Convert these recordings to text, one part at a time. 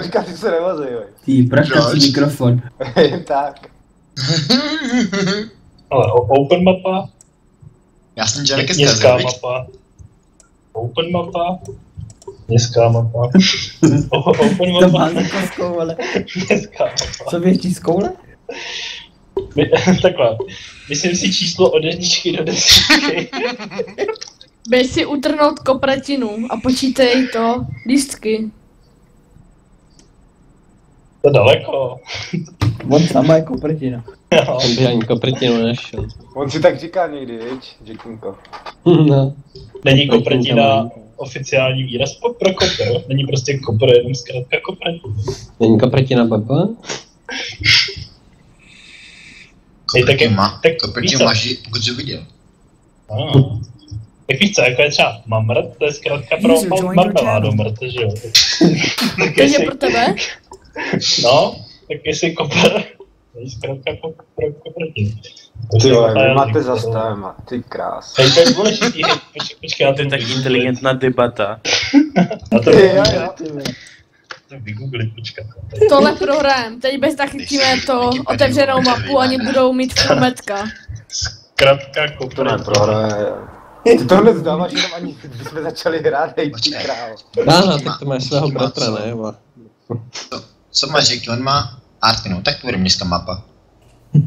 Říká, ty se nevozej, jo. Ty, praštací mikrofon. Jen tak. Ale open mapa, Já jsem Jarek městská zkazil, mapa. Open mapa, městská mapa. Open To má mapa, jako z koule. městská mapa. Co věští z koule? Takhle, myslím si číslo od 1 do 10. Běž si utrhnout kopretinu a počítej to lístky. To daleko. On sama je kopretina. Jo. Jsem by ani kopretinu nešel. On si tak říká někdy, viď, Jackinko. No. Není kopretina oficiální výraz pro kopr. Není prostě kopr, jenom zkrátka kopr. Není kopretina baba? Hej, tak je, má. tak To víš proti co? máš, pokud jsi viděl. Tak víš co, jako je třeba mamrt, to je zkrátka pro marmeládu mrt, že jo? Tak Takže jestli- pro tebe? No, tak jestli kopr, to je zkrátka pro kopretinu. Ty vole, vy máte za téma, ty krás. Hej, to je důležitý, hej, počkej, já To je tak inteligentná debata. Já to Ty, jo. vygooglit, počkat. Tohle prohrajem. Teď bez tak chytíme to otevřenou mapu, oni budou mít formetka. Zkrátka To kopr. neprohraje. Ty to hned zdáváš, jenom ani když jsme začali hrát, hej, ty král. Áno, tak to máš svého bratra, ne? Co máš, Jackie? On má Artinu, tak to bude městská mapa.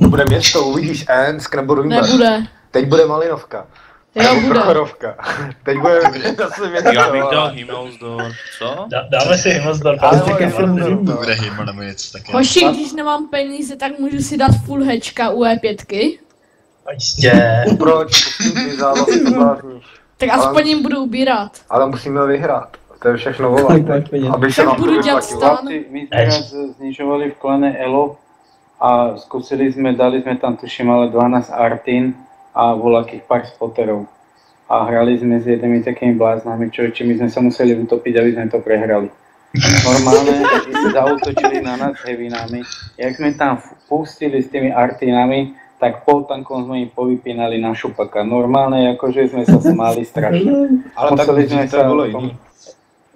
To bude město, uvidíš Ensk nebo Ruimberg. Nebude. Teď bude Malinovka. Jo, Nebo bude. Prochorovka. Teď bude zase město. Já bych dal Himmelsdorf, co? Dáme si Himmelsdorf. Ale čekaj, film to- Ruimberg. To bude Himmel nebo něco takového. Hoši, když nemám peníze, tak můžu si dát full hečka u E5. Jistě. Proč? Ty zálohy to blázníš. Tak aspoň jim budu ubírat. Ale musíme vyhrát. To je všechno Kolik volat. máš peněz? Aby se Tak nám budu to dělat vyplatilo. stan. My jsme raz znižovali v klane Elo a skúsili sme, dali sme tam tuším ale 12 Artin a voľakých pár spotterov. A hrali sme s jednými takými bláznami, čo my sme sa museli utopiť, aby sme to prehrali. Normálne, zautočili na nás heavinami. Jak sme tam pustili s tými Artinami, tak pol tankom sme im povypínali na šupaka. Normálne, akože sme sa smáli strašne. Ale tak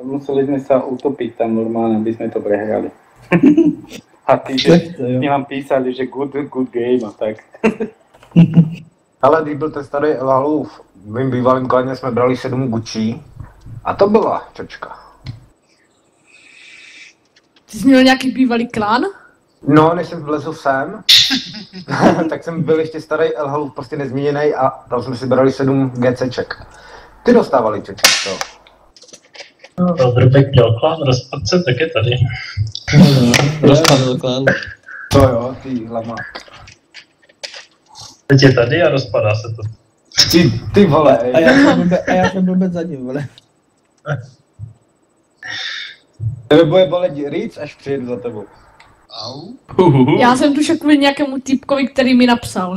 Museli sme sa utopiť tam normálne, aby sme to prehrali. A tí, že Tak to jo. mi vám písali, že good game a tak. Ale když byl ten starý Elhalův, v mým bývalým klaně jsme brali 7 Gucci. A to byla čočka. Ty jsi měl nějaký bývalý klan? No, než jsem vlezl sem, tak jsem byl ještě starý Elhalův, prostě nezměněný a tam jsme si brali 7 GCček. Ty dostávali čočky, to. Vrbek měl klán, rozpad se, tak je tady. Rozpadl klan. To jo, ty hlama. Teď je tady a rozpadá se to. Ty vole, A já jsem blbec za ním, vole. tebe bude bolet říct, až přijedu za tebou. Au. Já jsem tušil kvůli nějakému týpkovi, který mi napsal.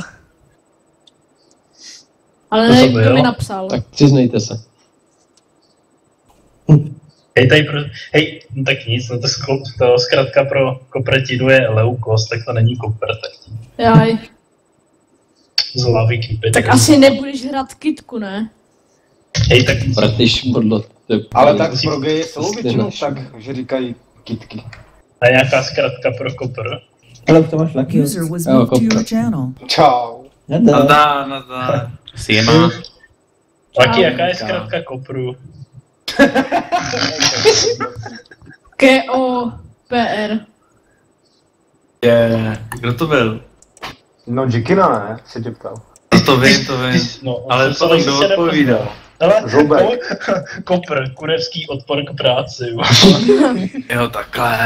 Ale To nevím, to kdo mi bylo? napsal. Tak přiznejte se. Hej, tady hej, no tak nic, no to zkrátka pro kopretinu je leukos, tak to není kopr, tak Jaj. zlá Wikipedia. Tak asi nebudeš hrát kitku, ne? Hej, tak Bratiš bodlo. Ale tak pro geje jsou Prostě většinou naši. tak, že říkají kitky. a nějaká zkrátka pro kopr. Ale to máš laky. User was Oh, moved to kopr. your channel. Čau. Nazdar. Sima. Taky jaká je zkrátka kopru? KOPR. Kdo to byl? No Jikina ne, se tě ptal. To vím. No, Ale to tam kdo odpovídá? Ale Zoubek. kopr, kurevský odpor k práci. Jo, takhle.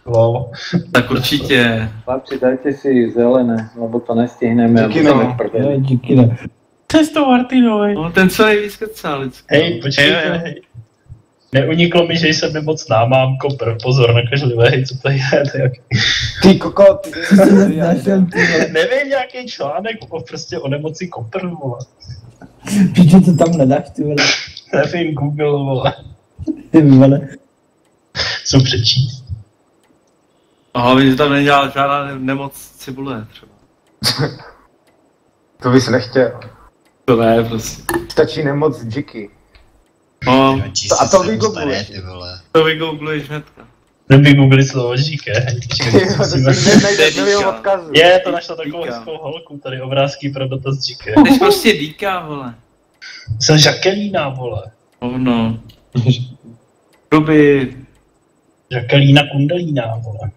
Wow. Tak určitě. Chlapci, dajte si zelené, lebo to nestihneme a Díky, no. budeme v prdeli. Jo, díky, ne. Cesto Martinovi. No, ten co nejvíc kecal vždycky. Hej, počkejte, Jo. hej. Neuniklo mi, že jsem nemocná, mám kopr, pozor, nakažlivé, hej, co to je, to je Ty koko, ty Co jsi zase našel, ty vole. nevím, nějaký článek prostě o nemoci kopr, vole. Piče, to tam nedáš, ty vole. Nevím, Google, vole. Ty vole. Co přečíst? A hlavně, že tam nedělal žádná nemoc cibule třeba. To bys nechtěl. To ne, prostě. Stačí nemoc Jiky. No, A to vygoogluješ. Ty vole. to vygoogluješ hnedka. Kdyby googli slovo žíke. To si nejde milion odkazů. Je, to našla takovou Díka. hezkou holku, tady obrázky pro dotaz žíke. Jsi prostě díka, vole. Jsem Žakelína, vole. Hovno. Ruby. Žakelína Kundalína, vole.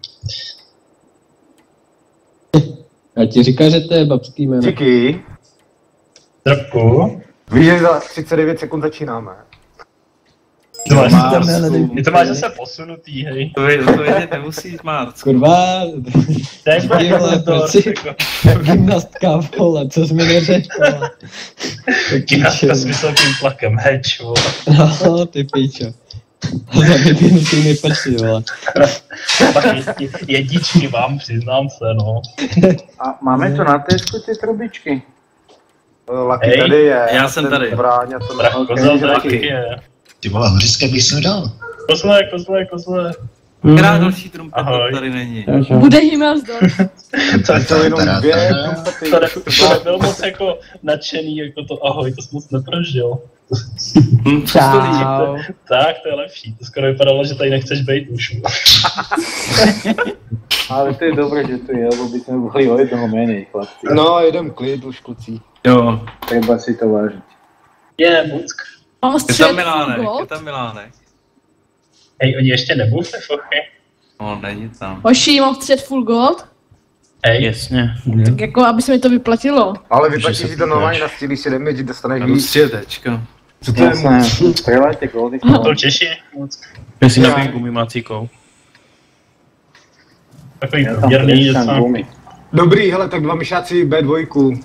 Já ti říkám, že to je babský jméno. Díky. Zdravku. Víš, že za 39 sekund začínáme. To máš zase posunutý, hej. To vědět nemusíš, Marc. Kurva, To je Ty vole, proč si- gymnastka, vole, co jsi mi neřekl, vole. Gymnastka s vysokým tlakem, heč, vole. No, ty píčo. Za vypínutými prsy, vole. Tak jedničky vám, přiznám se, no. A máme tu na Tesku ty trubičky. Lucky Hej, tady je. já jsem ten tady. Bráňa to Brach kozel taky je. Ty vole, hořické bych si dal. Kozle. Která další trumpeta Ahoj. tady není? Bude Himmelsdorf. To jsou jenom dvě Tadá. trumpety. To nebyl moc jako nadšený, jako to ahoj, to jsi moc neprožil. Čau. Tak, to je lepší. To skoro vypadalo, že tady nechceš být už. Ale to je dobré, že tu je, lebo by sme boli o jednoho menej, chlapci. No, jedem klid už, kluci. Jo. Treba si to vážiť. Je, Buck. Mám Je střed tam Milánek, full je gold. tam Milánek. Hej, oni ještě nebufli, fochy. No, není tam. Hoši, mám střed full gold. Hej, Jasně. Tak jako, aby se mi to vyplatilo. Ale vyplatíš si to normálně na střílí si damage, dostaneš Jdu víc. stříletečka. Co to je moc? Strelajte goldy. to Češi. Buck. Já si nabiju gumimacíkou. Takový Ja tam průměrný, že treskám jsem... gumy. Dobrý, hele, tak dva myšáci B2.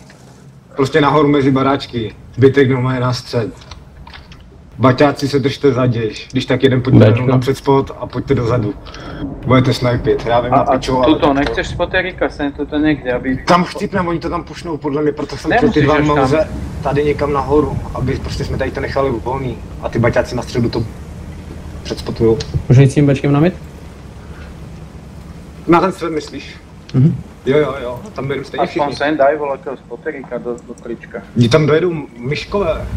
Prostě nahoru mezi baráčky. Zbytek normálně na střed. Baťáci se držte zaděž. Když tak jeden pojďte Bčko. jenom na předspod a pojďte dozadu. Budete snipit, já vím A, na a piču, ale... tuto, nechceš spoterika sem tuto někde, aby... Tam chcípneme, oni to tam pušnou podle mě, proto jsem chtěl Nemusíš ty dva až tam. mouze tady někam nahoru, aby prostě jsme tady to nechali volný. A ty baťáci na středu to předspotujou. Můžu jít s tím bačkem na mid? Na ten střed myslíš? Mhm. Jo, tam budeme stejně Aspoň všichni. sem daj voľakého spoterika do trička. Kdy tam dojedou myškové.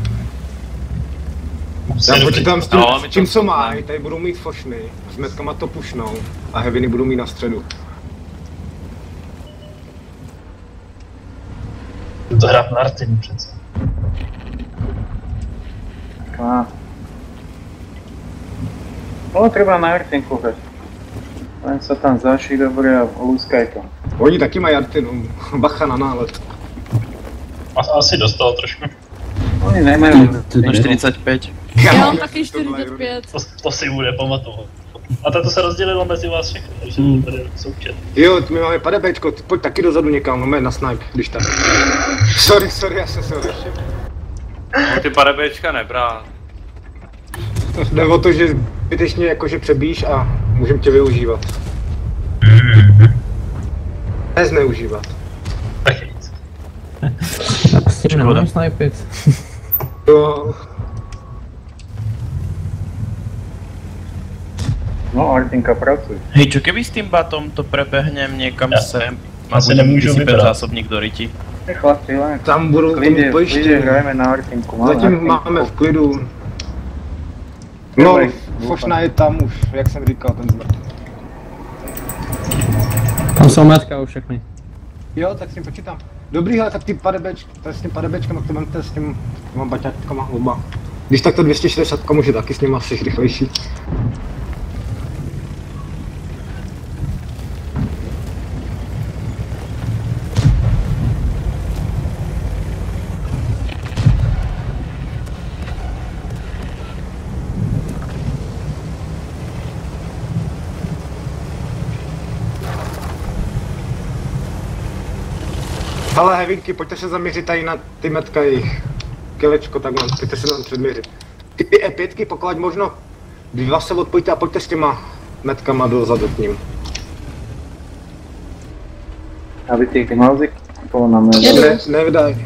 Já počítám s tím, No, s tím co mají, tady budou mít fošny, s metkama to pušnou a heaviny budou mít na středu. Jdu to hrát na Artinu přece. Á. No, treba na Artinku hrať. Len sa tam zaši dobre a lúskaj to. Oni taky mají Artinu, bacha na nálet. Asi dostal trošku. Oni nemajú... Na 45. Já mám taky 45. To si bude pamatovat. A to se rozdělilo mezi vás všechny, takže tady součet. Jo, my máme padebečko, pojď taky dozadu někam, máme na snipe, když tak. Sorry, já jsem se odešel. No, ty parebečka nebrát. Jde o to, že zbytečně jakože přebíš a můžeme tě využívat. Nezneužívat. Tak nic. S tím nemůžu snipit. Jo, No, Artinka, pracuj. Hej, čo keby s tým batom to prebehnem niekam Ja sem a asi budem nemůžu vysypať vybrat. zásobník do ryti? Chlapci, len tam budou to mít klidne pojištění. hrajeme na Artinku. Máme Zatím Artinku. máme v klidu. No, Dobrý, Fošna je tam už, jak jsem říkal, ten zmrt. Tam jsou metka už všechny. Jo, tak s tím počítám. Dobrý, ale tak ty s tím padebečkem, to vemte s těma baťátkama oba. Když tak to 260 může taky s ním asi rychlejší. Hele, hevinky, pojďte se zaměřit tady na ty metka jejich. Kilečko, takhle, pojďte se tam předměřit. Ty E5, pokud možno, dva se odpojte a pojďte s těma metkama dozadu k ním. Aby ty mauzy polo na mňa. Jedu. Nevdaj.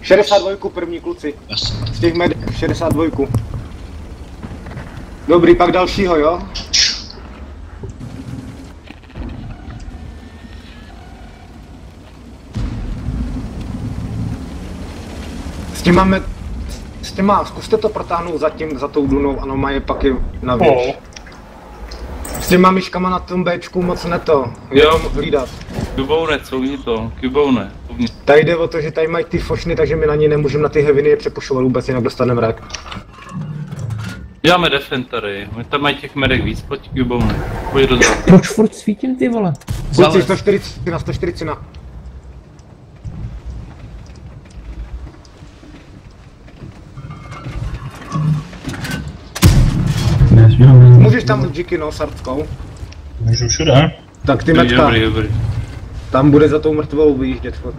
62 první kluci, z těch medek 62. Dobrý, pak dalšího, jo? zkuste to protáhnout za tou dunou, ano, má je pak je na věž. S těma myškama na tom Bčku moc neto, jo, moc hlídat. Kuboune, couvni to, kuboune. Tady jde o to, že tady mají ty fošny, takže my na ně nemůžeme na ty heaviny je přepušovat vůbec, jinak dostaneme rak. Děláme defentery, my tam mají těch medek víc, pojď kuboune. Pojď do zále. Proč furt svítím, ty vole? Kluci, 140 na. Můžeš tam Jiky, no, sardskou. Můžu všude. Tak ty metka. Dobrý. Tam bude za tou mrtvou vyjíždět furt.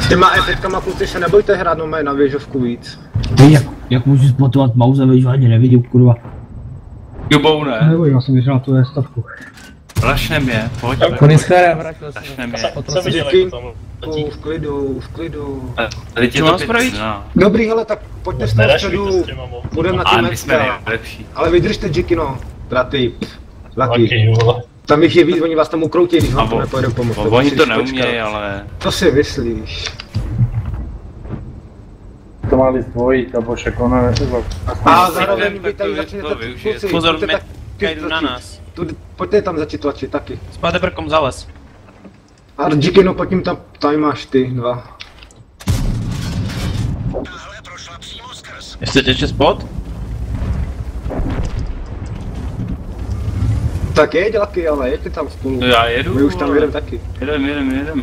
S těma E5kama kluci se nebojte hrát no na věžovku víc. Ty, jak můžu spotovat mouse, když ani nevidím, kurva. Kuboune. Nebo já jsem vyřál tu stavku. Rašnem je, pojď. Konec chléra, vrátil jsem. Rašnem je. Co viděl, Díky. jak to letí? V klidu. Tady tě to pět, no. Dobrý, hele, tak pojďte z toho středu, budeme na ty my jsme metka. nejlepší. Ale vydržte Jiky, no, braty. Lucky. Lucky, vole. Tam jich je víc, oni vás tam ukroutí, když vám to nepojedou pomoct. Oni musíš to neumějí, počkat. ale... To si myslíš. To mali zdvojit, alebo však ono A zároveň vy tady začnete kluci, Pozor, pojďte metka jdu na nás. Pojďte tam začít tlačit taky. Spáte brkom za les. A Jiky, no pojď tam, tady máš ty dva. Chcete ještě spot? Tak jeď Lucky, ale jeďte tam spolu. No já jedu, My už tam ale- jedem taky. Jedem.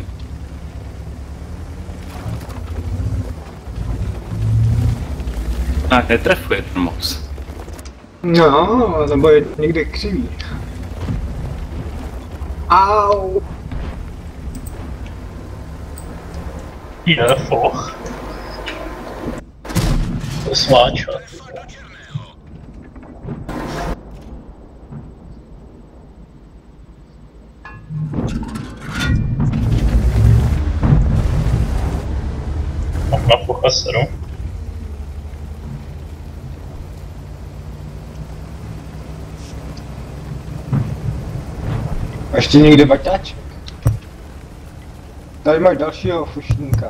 Tak netrefuje ten moc. No, nebo je někde křivý. Au. Jefo. To sváčo. Na pochaseru. Ještě někde baťáček. Tady máš dalšího fušníka.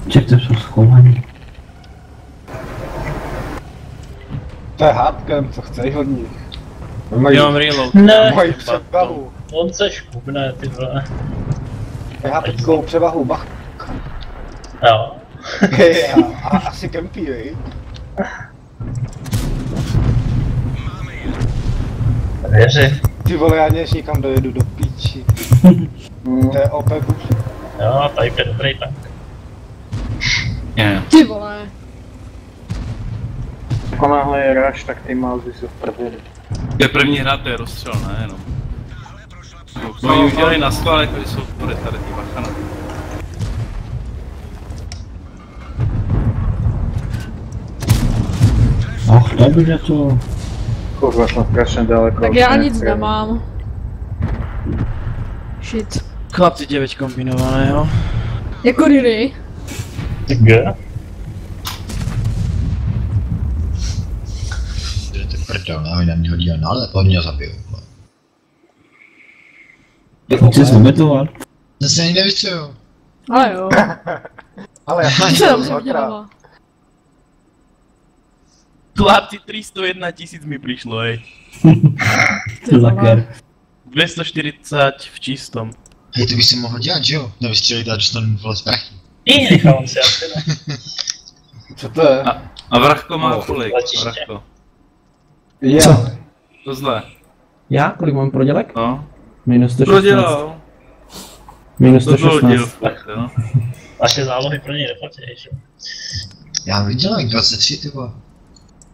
Ček, to jsou schovaný. To je hardcam, co chceš od nich. Já mám reload. Ne, Mají převahu. on se škubne, ty vole. Já teďkou převahu, bach. Jo. A asi kempí, viď? Věři. Ty vole, já než nikam dojedu do píči. To je OP buď. Jo, tady je dobrý tank. Je. Ty vole. Ako náhle je rush, tak ty mousy jsou v prdeli. Je první hra, to je rozstřel, ne jenom. No, oni udělali na schvál, jako jsou tady ty bachana. Ach, dobře to. Kurva, jsem strašně daleko. Tak já nic nemám. Shit. Chlapci 9 kombinované, jo. Jako Riri. G. Ty prdel, no, na mě hodí nálet, on mě zabiju. Chci zmomentovat. Zase ani nevyčuju. Ale jo. Ale já Co tam se udělala? Chlapci 301 000 mi přišlo, hej. Laker. 240 v čistom. Hej, ty bys si mohl dělat, že jo? Nevystřelit a dostanu vole prachy. I nechám si asi ne. Co to je? A Vrachko má kolik? letiště. Vrachko. Co? To zle. Já? Kolik mám prodělek? No. Minus To 116. dělal. Minus To bylo 116. díl. No. Naše zálohy pro něj neplatějí, že? Já viděl jak 23, ty vole.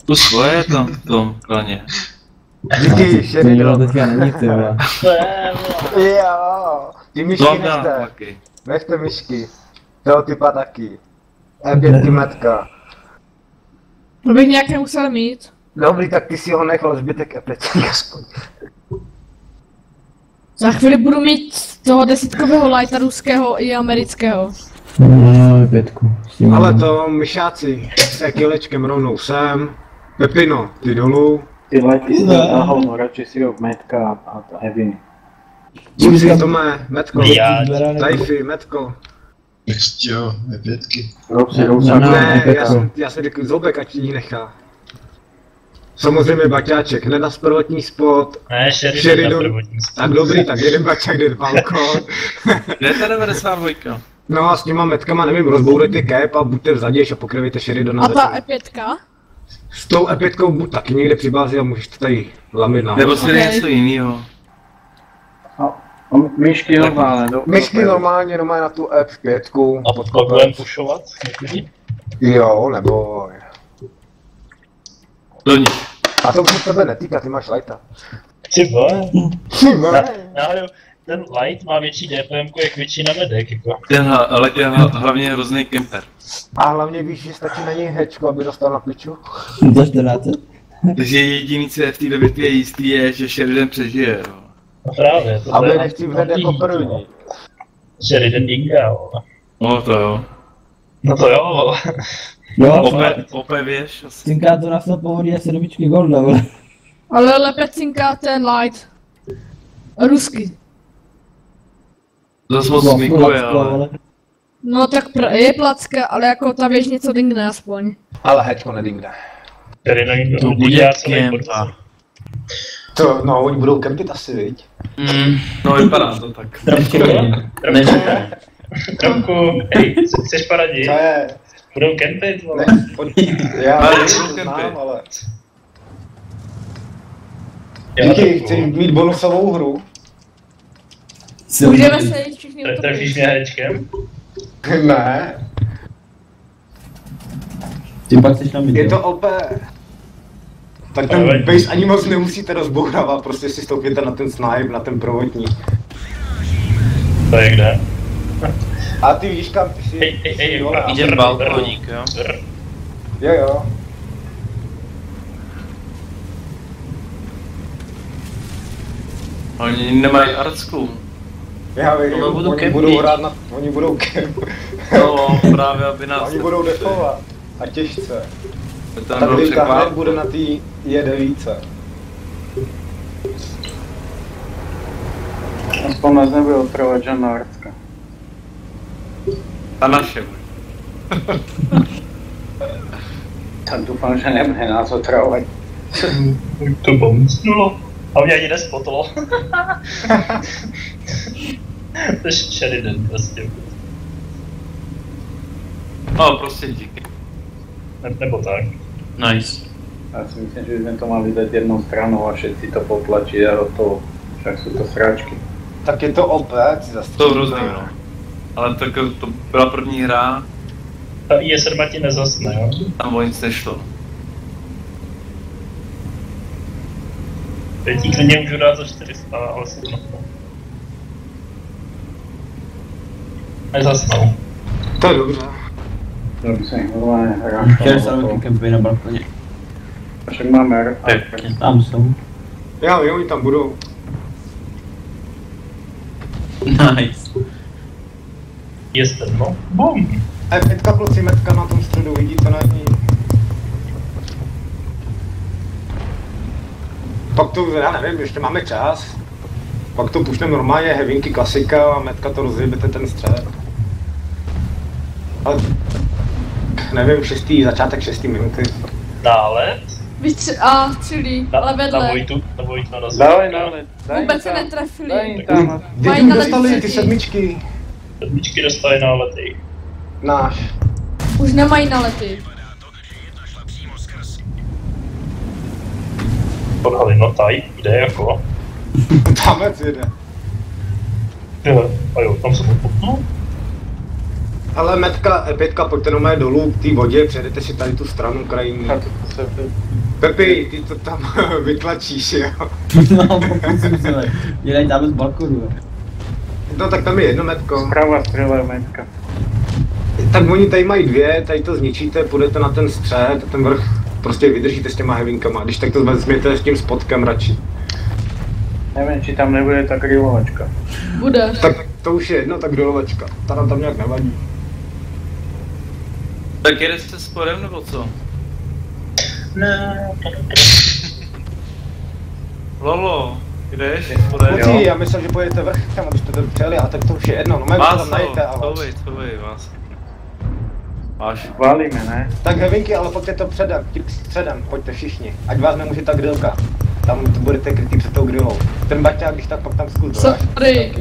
Tu svoje tam v tom klaně. Díky, To šedý dělal dom. teďka není, ty vole. To je, vole. Jo, ty myšky To dá nechte. taky. Nechte myšky. Toho typa taky. E5 metka. To bych nějak nemusel mít. Dobrý, tak ty si ho nechal zbytek E5 aspoň. Za chvíli budu mít toho desítkového lighta ruského i amerického. No, pětku. S tím Ale mám. to myšáci se kilečkem rovnou sem. Pepino, ty dolů. Ty lety si na hovno, radšej si rob metka a heavy. Čím to má, metko? Já, Tajfy, metko. Ještě jo, pětky. Rob si rousak. Ne, já jsem řekl Zobek, ať ji nechá. Samozřejmě baťáček, hned na prvotní spot. ne, Sheridan na Sheridan. prvotní. Tak dobrý, tak jeden baťák, jeden balkon. Kde je ta 92? No a s těma metkama, nevím, rozbourejte cap a buďte vzadějš a pokryvejte Sheridana. A ta E5? S tou E5 buď taky někde při bázi a můžeš to tady lamit na. Nebo si Ok. něco jiného. Myšky normálně. Myšky normálně na tu F5. A pod budeme pušovat? Jo, nebo... Do ní. A to se tebe netýká, ty máš lighta. Ty vole. Náhodou, ten light má větší DPM jak většina medek, jako. Ale je hlavně hrozný kemper. A hlavně víš, že stačí na něj hečko, aby dostal na pliču. Za 14. Takže jediný, co je v té bitvě jistý, je, že Sheridan přežije, jo. No právě, to Aby je nechci hned jako první. Sheridan Inga, vole. No to jo. No to jo, vole. Jo, Ope věš asi. cinká to na 100 pohodí a 7 golda, vole. Ale lepecinka ten light. Rusky. Zas moc smykuje, ale... No tak je placka, ale jako ta věž něco dingne aspoň. Ale hečko nedingne. Sheridan Inga. To bude kempa. To, no, oni budou kempit asi, viď? No vypadá to tak. Tromku, hej, chceš paradit? To je... Budou kempit, vole. Ne, já Ale nevím, jsou znám, kempy. ale... Já Díky, chci mít bonusovou hru. Můžeme se jít všichni Trefíš utopit. mě hečkem? Ne, Ty pak chceš tam jít, je jo? to OP. Tak ten Ale- base ani moc nemusíte rozbourávat, prostě si stoupíte na ten snipe, na ten prvotní. To je kde? A ty vidíš kam, ty si... Hej, vole, Jde balkoník, jo. Jo, jo. Oni nemají artskou. Já vím, No, budou oni kempit. budou hrát na... Oni budou kemp. No, právě aby nás... Oni budou defovat. A těžce. To Tak bylo Linka hned překvapit. bude na tý J9. Aspoň nás nebude otravovat žádná arcka. A naše. Tak doufám, že nebude nás otravovat. To bomcnulo. A mě ani nespotlo. To je Sheridan prostě. No, prostě díky. Nebo tak. Nice. Já si myslím, že bychom to mali dát jednou stranou a všetci to potlačí a to však jsou to sráčky. Tak je to OP, si zastřelí. To hrozný, no. Ale tak to byla první hra, Ta IS-7 ti nezasne, jo? tam o nic nešlo. Teď ti klidně můžu dát za 400, ale si to nezasnou. To je dobře. To by se normálně hrál. Chtěl jsem velký kempy na balkoně. Však máme Tam jsou. Já vím, oni tam budou. Nice. Jestem, no. Bum. F5 kluci, metka na tom středu, vidíte na ní. Pak to, já nevím, ještě máme čas. Pak to pušneme normálně, heavinky klasika a metka to rozjebete ten střed. Ale nevím, začátek 6. minuty. Nálet. Víc a třili, ale vedle. Na Vojtu na Dávej nálet. Vůbec se netrefili. Daj jim tam. Kde Mají jim na dostali ty lepší. sedmičky? Sedmičky dostali nálety. Náš. Už nemají nalety. Podhali, no taj, jde jako. Tamec jede. Jo, a jo, tam jsem upuknul. Ale metka, E5, pojďte normálně dolů k té vodě, přejdete si tady tu stranu krajinu. Pepi, ty to tam vytlačíš, jo? No, pokusím se, ale. Dělej tam z balkonu, jo. No tak tam je jedno metko. Zprava střela metka. Tak oni tady mají dvě, tady to zničíte, půjdete na ten střed a ten vrch prostě vydržíte s těma heavinkama, když tak to vezměte s tím spotkem radši. Nevím, či tam nebude ta grilovačka. Bude. Tak to už je jedno, tak dolovačka, ta nám tam nějak nevadí. Tak jedeš se sporem nebo co? Ne, Lolo, jdeš? Kluci, já myslím, že pojedete vrchem, abyste to přijeli, a tak to už je jedno, no to tam najete, ale... Chovej vás. Máš. Válíme, ne? Tak hevinky, ale pojďte to předem, tím středem, pojďte všichni, ať vás nemůže ta grillka. Tam budete krytý před tou grillou. Ten baťák, když tak pak tam zkus, Sorry.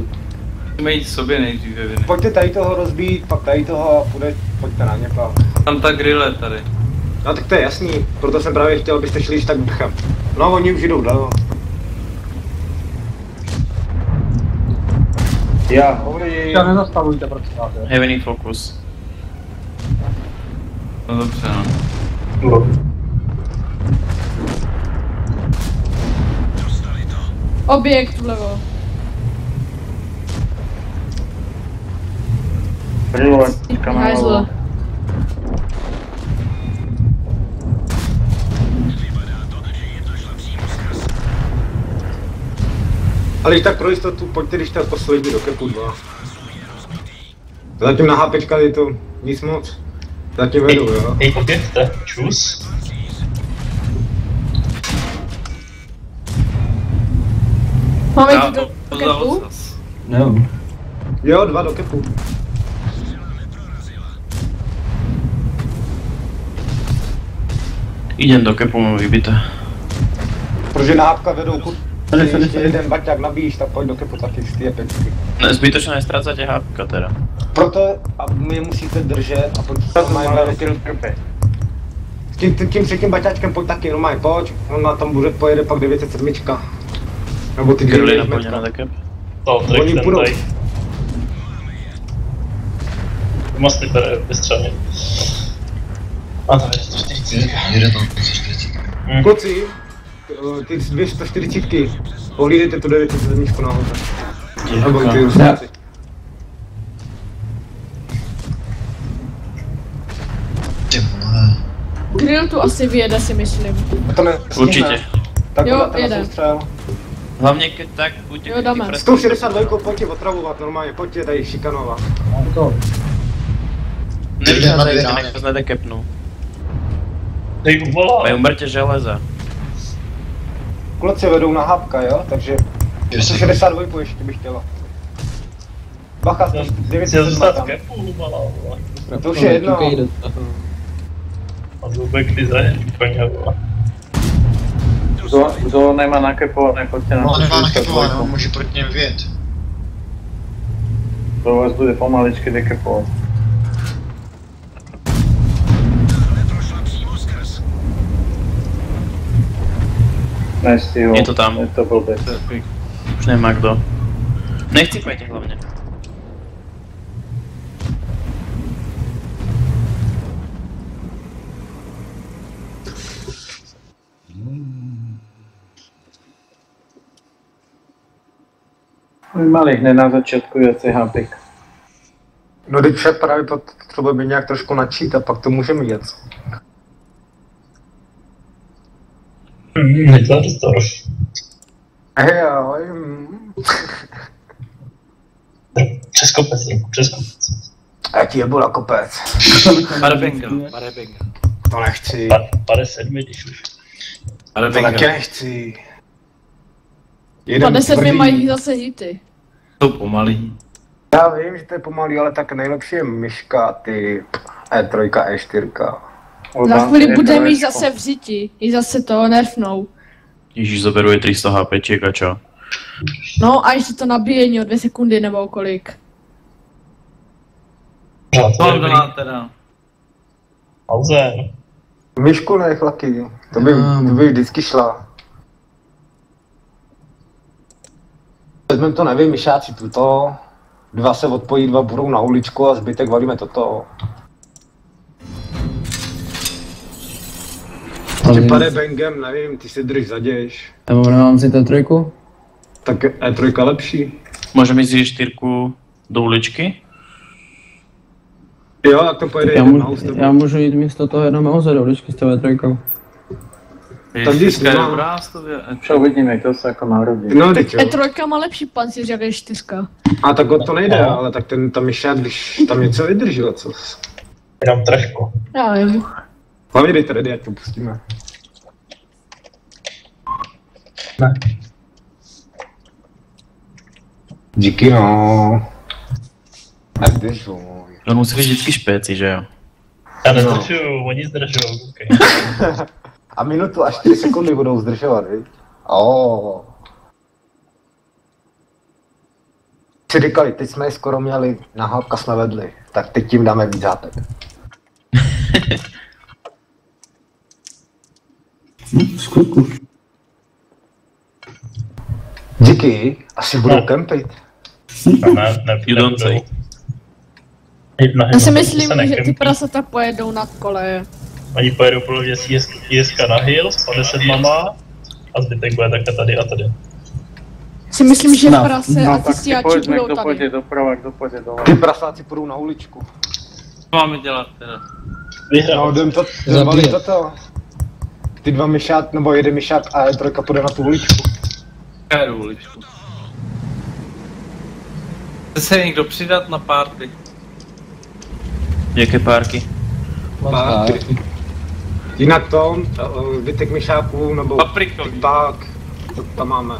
Musíme jít sobě nejdříve, viny. Pojďte tady toho rozbít, pak tady toho a pojďte na ně pak. Tam ta grille tady. No tak to je jasný, proto jsem právě chtěl, abyste šli již tak vrchem. No oni už jdou dál. Já hovorím. Já nezastavujte, prosím vás. Heavený focus. No dobře, no. Objekt vlevo. Prilovat kanálu. Hajzl. Ale když tak pro jistotu, pojďte když tak poslední do kepu 2. Zatím na HPčka je to nic moc. Zatím vedu, jo. Hej, objekte, čus. Máme jít do kepu? No. Jo, 2 do kepu. Idem do kepu, mám vybité. Protože na hápka vedou ještě jeden baťák nabíjíš, tak pojď do kepu taky z ty pečky. Ne, zbytočne nestrácate hápka teda. Proto a my musíte držet a pojď To normálně máme do do trpě. tím třetím baťáčkem pojď taky normálně, pojď. On na tam bude pojede pak 907. Nebo ty Grily dvě naplně na metka. kep. To, Oni track ten půjdou. tady. Mostly bere vystřelně. A to je 140. Jede to 140. Kluci, ty dvě 140, pohlídejte tu 907 nahoře. Nebo ty rusnáci. Ty vole. Grill tu asi vyjede, si myslím. To nestihne. Určitě. Tak Jo, na ten jede. sestřel. Hlavně keď tak buďte Jo, dáme. krytí 162 pojďte otravovat normálně, pojďte tady šikanovat. Nevycházejte, nech znajde kepnu. Dej uvolá. Mají umrtě železa. Kluci vedou na hápka, jo, takže 162 ještě bych chtěla. Bacha, Chtěl 907 zůstat tam. kepu, malá vole. To už je jedno. A zubek ty za ně úplně vole. Kdo nemá nakepované, pojďte na No, nemá 142. nakepované, on může proti něm vyjet. To vás bude pomaličky dekepovat. Nestihl. Je to tam. Je to blbec. Už nemá kdo. Nechcípajte hlavně. My mali hned na začátku věci hápik. No teď však právě potřebujeme nějak trošku načít a pak to můžeme jet. Nejde to Hej, ahoj. Přes kopec, Rinku, přes kopec. A ti jebu na kopec. Parabenga. To nechci. 57, když už. To taky nechci. Jeden 50 tvrdý. mají zase hity. Jsou pomalý. Já vím, že to je pomalý, ale tak nejlepší je myška, ty E3, E4. Za chvíli bude mít zase v řiti. I zase to nerfnou. Ježíš, zaberu je 300 HPček a čo? No a ještě to nabíjení o 2 sekundy nebo kolik. To dá teda. Alze. Myšku ne, chlaky. To by vždycky šla. Vezmeme to, nevím, myšáci tuto. 2 se odpojí, 2 budou na uličku a zbytek valíme toto. Ty pade bangem, nevím, ty si drž zaděž. Nebo nemám si ten trojku? Tak E3 lepší. Můžeme jít z 4 do uličky? Jo, tak to pojede jeden na ústup. Já můžu jít místo toho jenom nahoře do uličky s tou trojkou. Tak když je nemá- dobrá, to je. Už uvidíme, jak to se jako narodí. No, teď jo. E3 má lepší pancíř jak E4. A tak o to nejde, ale tak ten tam myšát, když tam něco vydrží, co? Dám trošku. Já vím. Hlavně dejte ready, ať to pustíme. Ne. Díky no. A zdržuj. On musí být vždycky špéci, že jo? Já nezdržuju, oni zdržují, okay. A minutu a 4 sekundy budou zdržovat, viď? Si říkali, teď jsme je skoro měli, na Hápka jsme vedli, tak teď tím dáme víc hápek. Skutku. Díky, asi budou kempit. You don't say. Já si myslím, že ty prasata pojedou na koleje. Oni pojedou podle mě JSK na Hills, pane sedmama a zbytek bude takhle tady a tady. Si myslím, že No. prase a ty tak stíhači pojďme, budou kdo tady. pojede doprava, kdo pojede dole. Ty prasáci půjdou na uličku. Co máme dělat teda? Vyhrál. No, jdem to, Zabíjet. toto. Ty dva myšák, nebo jeden myšák a trojka půjde na tu uličku. Kéru uličku. Chce se někdo přidat na party? Jaké párky? Party. Jinak to, zbytek myšáků, nebo Paprikový. tak, to tam máme.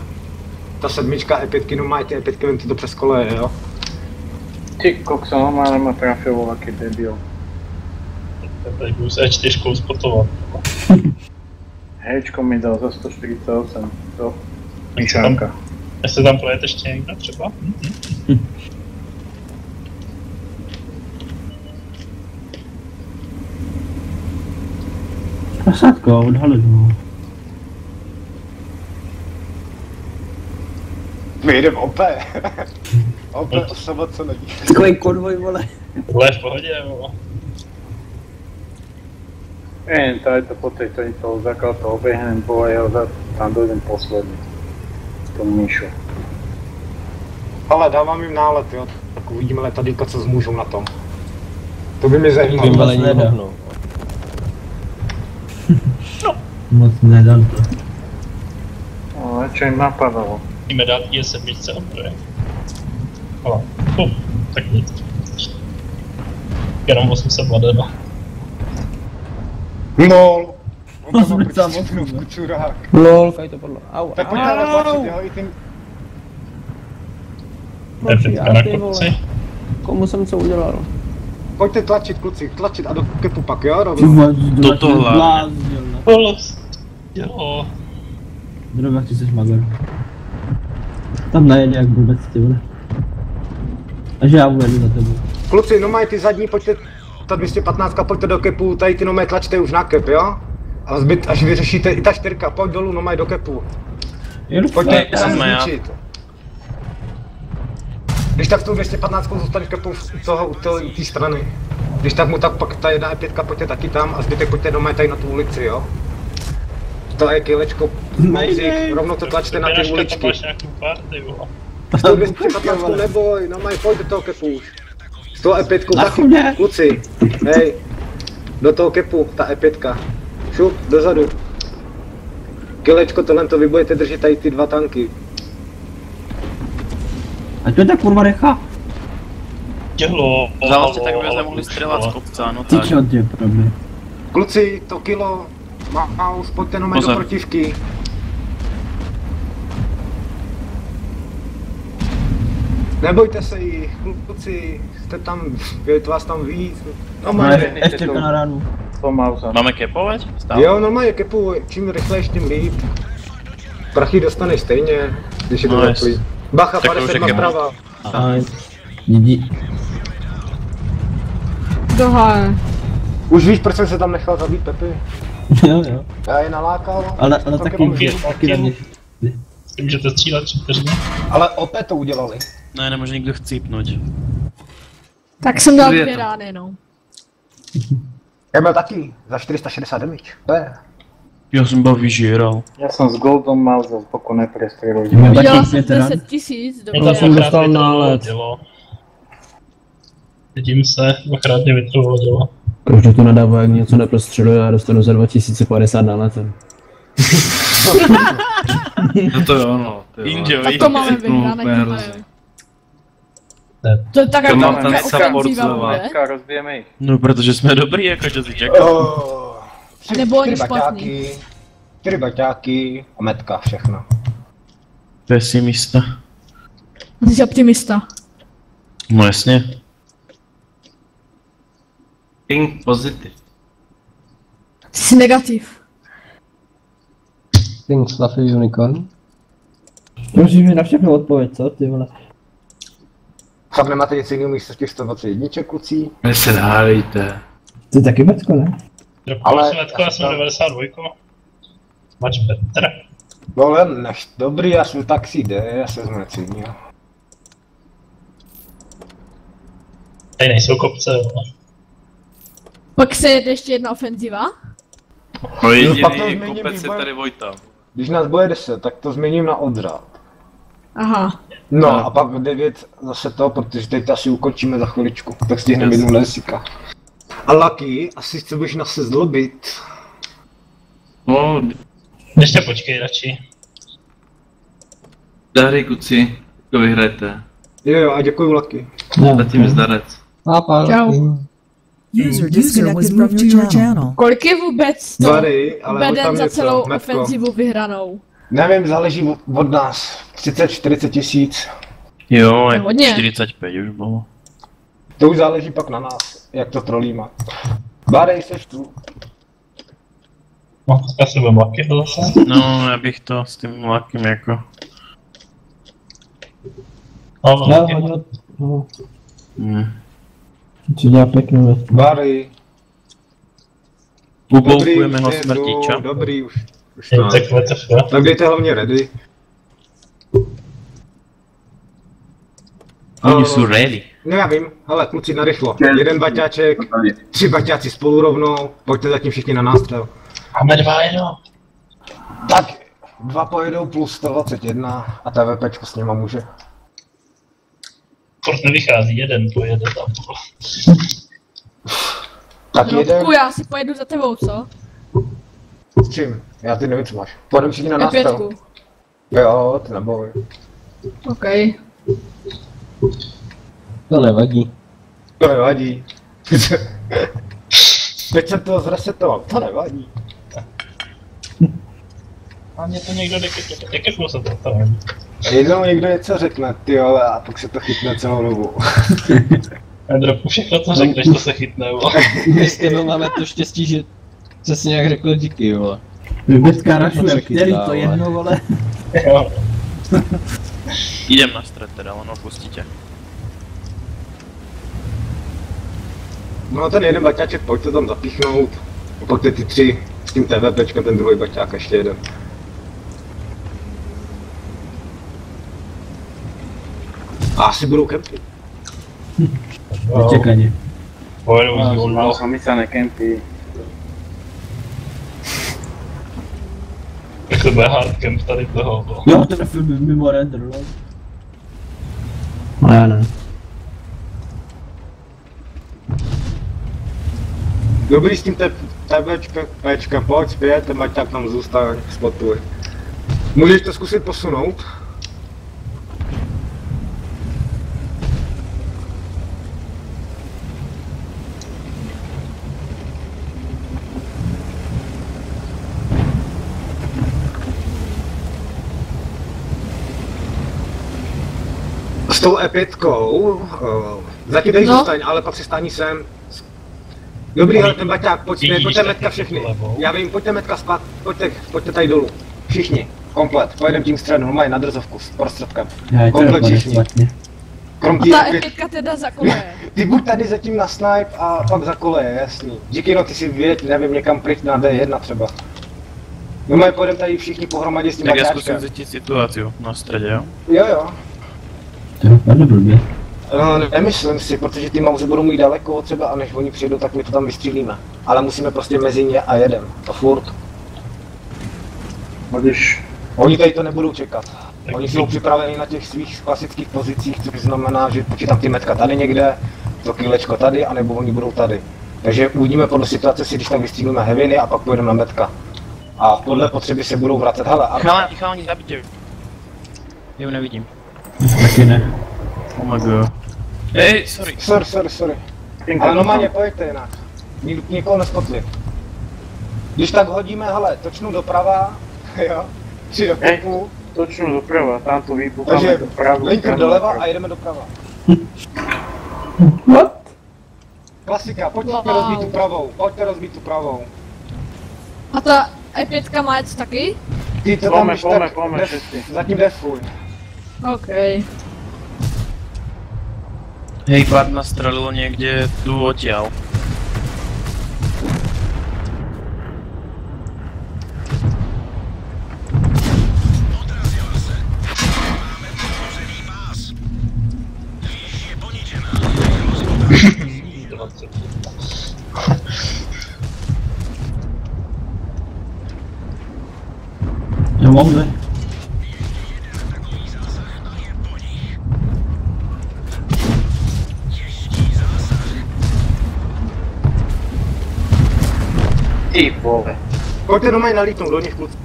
Ta sedmička E5, no mají ty E5, vem ty to přes koleje, jo? Ty kokso, normálně ma trafil volaký debil. Tady budu s E4 spotovat. Hečko mi dal za 148, to myšánka. Jestli tam projet ještě někdo třeba? Prasátko, odhalil. My jdem OP. OP osoba, co není. Takový konvoj, vole. Tohle je v pohodě, jo. Tady to po tejto toho základ to obehnem, bo ja tam dojdem posledný. Tomu Míšu. Ale dávám jim nálet, jo, tak uvidíme letadýlka, co zmůžou na tom. To by mi zajímalo. Vybalení nedahnou. Moc nedal to. Ale čo im napadalo? Musíme dát I7 a projet. Ale, tak nic. Jenom 800 ladena. LOL. On to má Jsme proti samotný, střinovku, čurák. Lol, kaj to padlo. Au, Tak pojďte ale tlačit, jo, i tím... F5 na kopci. Komu jsem co udělal? Pojďte tlačit, kluci, tlačit a do kepu pak, jo, rovnou. Do toho Jo. Droga, ty jsi magor. Tam najede jak blbec, ty vole. Takže já uvedu za tebou. Kluci, no mají ty zadní, pojďte, ta 215, pojďte do kepu, tady ty nomé tlačte už na kep, jo? A zbyt, až vyřešíte i ta 4, pojď dolů, no mají do kepu. Pojďte se zničit. Když tak s tou 215 zůstaneš kepu u té strany. Když tak mu tak pak ta jedna E5, pojďte taky tam a zbytek pojďte doma tady na tu ulici, jo? To je kilečko, mouzík, rovno to tlačte na ty uličky. Máš nějakou party, vole. S tou 215 neboj, no mají, pojď do toho kepu už. S tou E5 taky, kluci, hej, do toho kepu, ta E5. Šup, dozadu. Kilečko, tohle to vy budete držet tady ty dva tanky. A to je tak kurva recha? Těhlo. Záležitě tak by jsme mohli střelovat z kopca, no Ty tak. čo, ty je problém. Kluci, to kilo, mouse, pojďte nomé do Pozor. protivky. Nebojte se jich, kluci, jste tam, je to vás tam víc. Ještě na ránu. To mausa. Máme kepovat? Stále? Jo, normálně kepu, čím rychlejš, tím líp. Prachy dostaneš stejně, když je to No, zaplý. Bacha, Tak to už 50 je má kepu. prava. Ahoj. Jdi. Doháje. Už víš, proč jsem se tam nechal zabít, Pepi? Jo, jo. Já je nalákal. Ale to taky kepu- taky na mě. S tím, že to střílet čtyřně. Ale opět to udělali. Ne, nemůže nikdo chcípnout. Tak jsem dal Je 2 to. rány, no. Já měl taky, za 460 damage. To je. Já jsem byl vyžíral. Ja som s Goldom mal za boku neprestrelil. Mám Udělala taky jsem 5 rán. 10 000, Mě dobře. tam jsem dvakrát dostal nálet. vytrvalo. Vidím se, dvakrát mě vytrvalo. Každý to nadává, jak něco neprostřeluje a dostanu za 2050 náletem. No to jo, no. Tak to máme vyhrané, úplně ty hrozně. vole. To je tak To jako mám ten ta support ofenzíva zleva. bude. Rozbijeme ich. No, protože jsme dobrý, jakože si čekal. Nebo oni 4 špatný. baťáky, 4 baťáky a metka, všechno. Pesimista. Jsi optimista. No jasně. Think positive. Jsi negativ. Think Fluffy Unicorn. Můžeš mi na všechno odpovědět, co ty vole? Fakt nemáte nic jiného místo z těch 121 kluci? Vy se nehádejte. Ty taky Metko, ne? Ale já jsem 92. Much better. Vole, než dobrý, já jsem taxi jde, já se vezmu něco jiného. Tady nejsou kopce, jo. Pak se jede ještě jedna ofenziva. No pak to jediný změním, kopec když je bude- tady Vojta. Když nás bude 10, tak to změním na odřád. Aha. No a pak v 9 zase to, protože teď asi ukončíme za chviličku, tak stihneme jednu lesika. A Lucky, asi se budeš na se zlobit. No, Ještě počkej radši. dary kuci, to vyhrajete. Jo, a děkuji Lucky. Zatím zdarec. Čau. User disconnected from your channel. Kolik je vůbec to Bary, ale hoď beden tam za něco, celou Metko. ofenzivu vyhranou? Nevím, záleží od nás. 30-40 tisíc. Jo, je hodně. 45 už bylo. To už záleží pak na nás, jak to trolíme. Bary, seš tu. No, já se budem laky zase. No, já bych to s tím lakem jako... No, Já laky. hodně, no, Hmm. co dělá pěknou věc. Bary. Uboukujeme ho už smrtí, jedu, čo? Dobrý, už Je to. tak VTF. Tak dejte hlavně ready. Oni jsou ready. No já vím, hele kluci narychlo. Jeden baťáček, 3 baťáci spolu rovnou, pojďte zatím všichni na nástřel. Máme 2 jedno. Tak, 2 pojedou plus 121 a TVPčko s nima může. Furt nevychází, jeden pojede tam. Tak jeden, Robku, já si pojedu za tebou, co? s čím? Já ty nevím, co máš. Pojedeme všichni na nástřel. E5. Jo, ty neboj. OK. To nevadí. To nevadí. Teď jsem to zresetoval, to nevadí. A mě to někdo dekepnul se to nevím. Jednou někdo něco řekne, ty ale a pak se to chytne celou dobu. Dropu všechno, co řekneš, to se chytne, jo. My s tebou máme to štěstí, že přesně jak řekl díky, vole. Vybětka rašuje, se který chytá, to ale. jedno, vole. Jo. Jdem na stret teda, ono pustíte. No ten jeden baťáček, pojďte tam zapíchnout. Pojďte ty 3 s tím TVPčkem, ten druhý baťák ještě jeden. A asi budou kempy. Nečekaně. Pojedu z Mám Julno. zamyslené kempy. Jak to bude hardcamp tady toho. Jo, ten film je mimo render, no. No já ne. Dobrý s tím TVPčkem, pojď zpět, ten baťák tam zůstane, spotuj. Můžeš to zkusit posunout? S tou E5, zatím tady No. zůstaň, ale pak se stání sem. Dobrý, ale ten baťák, pojďte metka všechny. Já vím, pojďte metka spát, pojďte tady dolů. Všichni, komplet, pojedem tím středu, mají na drzovku s prostředkem. Já to Komplet dopadne všichni. špatně. Krom A tý ta E5, E5 teda za koleje. ty buď tady zatím na snipe a pak za koleje, jasný. Díky, no ty si věď, nevím, někam pryč na D1 třeba. No my pojedeme tady všichni pohromadě s tím Tak já zkusím baťáčkem. zjistit situaci na středě, jo? Jo. To dopadne blbě. No, nemyslím si, protože ty mauzy budou mít daleko třeba a než oni přijdou, tak my to tam vystřílíme. Ale musíme prostě mezi ně a jedem. A furt. Budeš... Oni tady to nebudou čekat. Tak Oni jsou připraveni na těch svých klasických pozicích, což znamená, že počítám ty metka tady někde, to kýlečko tady, anebo oni budou tady. Takže uvidíme podle situace si, když tam vystřílíme heaviny a pak pojedeme na metka. A podle potřeby se budou vracet. Hele, Chalani, zabijte. Já ho nevidím. Taky ne. Oh my god. Hej, sorry. Sorry. Ale normálně pojďte jinak. Nikoho nespotli. Když tak hodíme, hele, točnu doprava, jo, 3 do kopu, Točnu doprava, tam to vybucháme Takže dopravu. linker doleva a jedeme doprava. What? Klasika, pojďte rozbít tu pravou, pojďte rozbít tu pravou. A ta E5 má jet taky? Ty to tam Pome, všetci. zatím defuj. OK. Hej, pár nastrelilo niekde tu odtiaľ. Já mám dvě. Ty vole. Pojďte doma nalítnout do nich, kluci.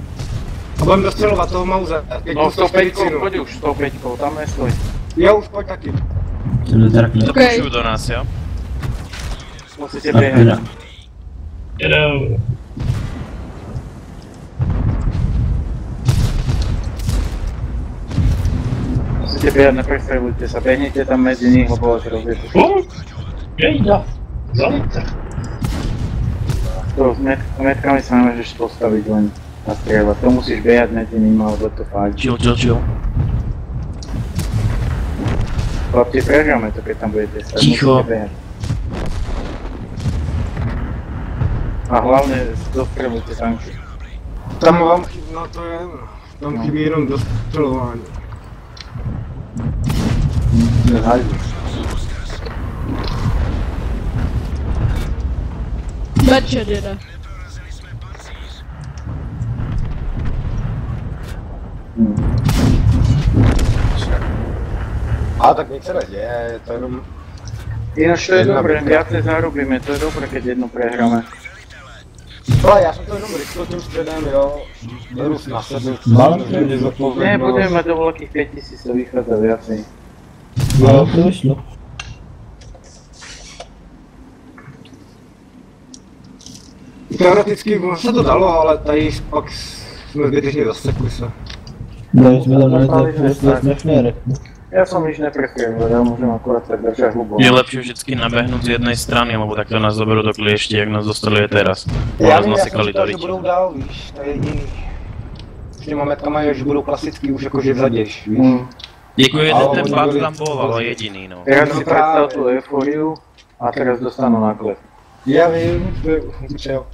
A budeme dostřelovat toho Mauze. No 105, pojď už 105, tam nestoj. Já už pojď taky. Zapíšu do nás, jo? Musíte běhat. Jedou. Musíte běhat, neprestrelujte sa, behnite tam medzi nich, lebo až rozbijete. Jejda. Zalíte. To s metkami sa nemôžeš postaviť len na strieľa. To musíš behať medzi nimi, alebo to fakt. Chill. Chlapci, prehráme to, keď tam budete stať. Ticho. Musíte behať. A hlavne dostrelujte tanky. Tam vám chybí, no to je, tam chybí jenom dostřelování. Večer jede. A tak nic se neděje, to jenom... Ináč to je dobré, viacej zarobíme, to je dobré, keď jednu prehráme. Ale já jsem to jenom riskl tím středem, jo. Beru si na sebe. Ne, budeme mať do veľkých 5000, to vychádza viacej. No, to vyšlo. Teoreticky se to dalo, ale tady pak jsme zbytečně zasekli se. No, jsme tam nalezli směry. Ja som nič neprestrelil, ja môžem akurát tak držať hubo. Je lepšie vždycky nabehnúť z jednej strany, lebo takto nás zoberú do kliešti, jak nás dostali aj teraz. Já Nás vím, já jsem nasekali do říkal, že lidí. budou dál, víš, to je jediný. S těma metkama je, že budou klasický už jakože vzaděš, víš. Jako jeden Ale ten oni pád byli- tam bol, ale jediný, no. Teraz No si právě. predstav tú eufóriu a teraz dostanú náklep. Já vím, čeho.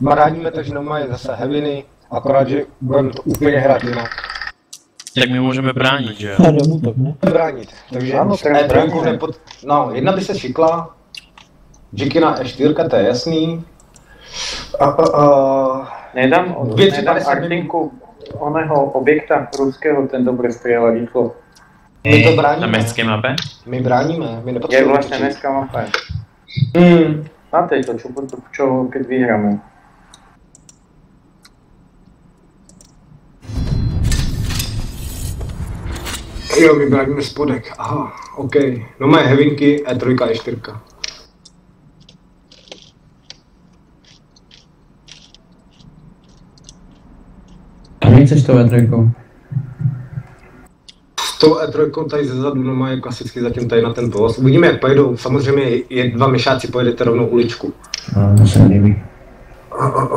Maráníme takže normálně zase heaviny, akorát, že budeme to úplně hrát jinak. Tak my môžeme brániť, že jo? A do útok, ne? Bránit, takže Ano, tak E3 bráníme. nepod... No, jedna by se šikla, Jikina E4, to je jasný. Nedám Dvě, tři, 50 Artinku oného objekta ruského, ten dobre strieľa rýchlo. My to Na bráníme, mestskej mape? my bráníme, my Je nepotřebujeme vlastne točit. mestská mapa. Hmm. Na tejto, čo keď vyhráme. Jo, my bráníme spodek, aha, OK. No moje heavinky, E3, E4. A nejseš to vedrojkou. S tou E3 tady ze zadu, no je klasicky zatím tady na ten voz. Uvidíme, jak pojedou. Samozřejmě je dva myšáci, pojedete rovnou uličku. No, to se líbí.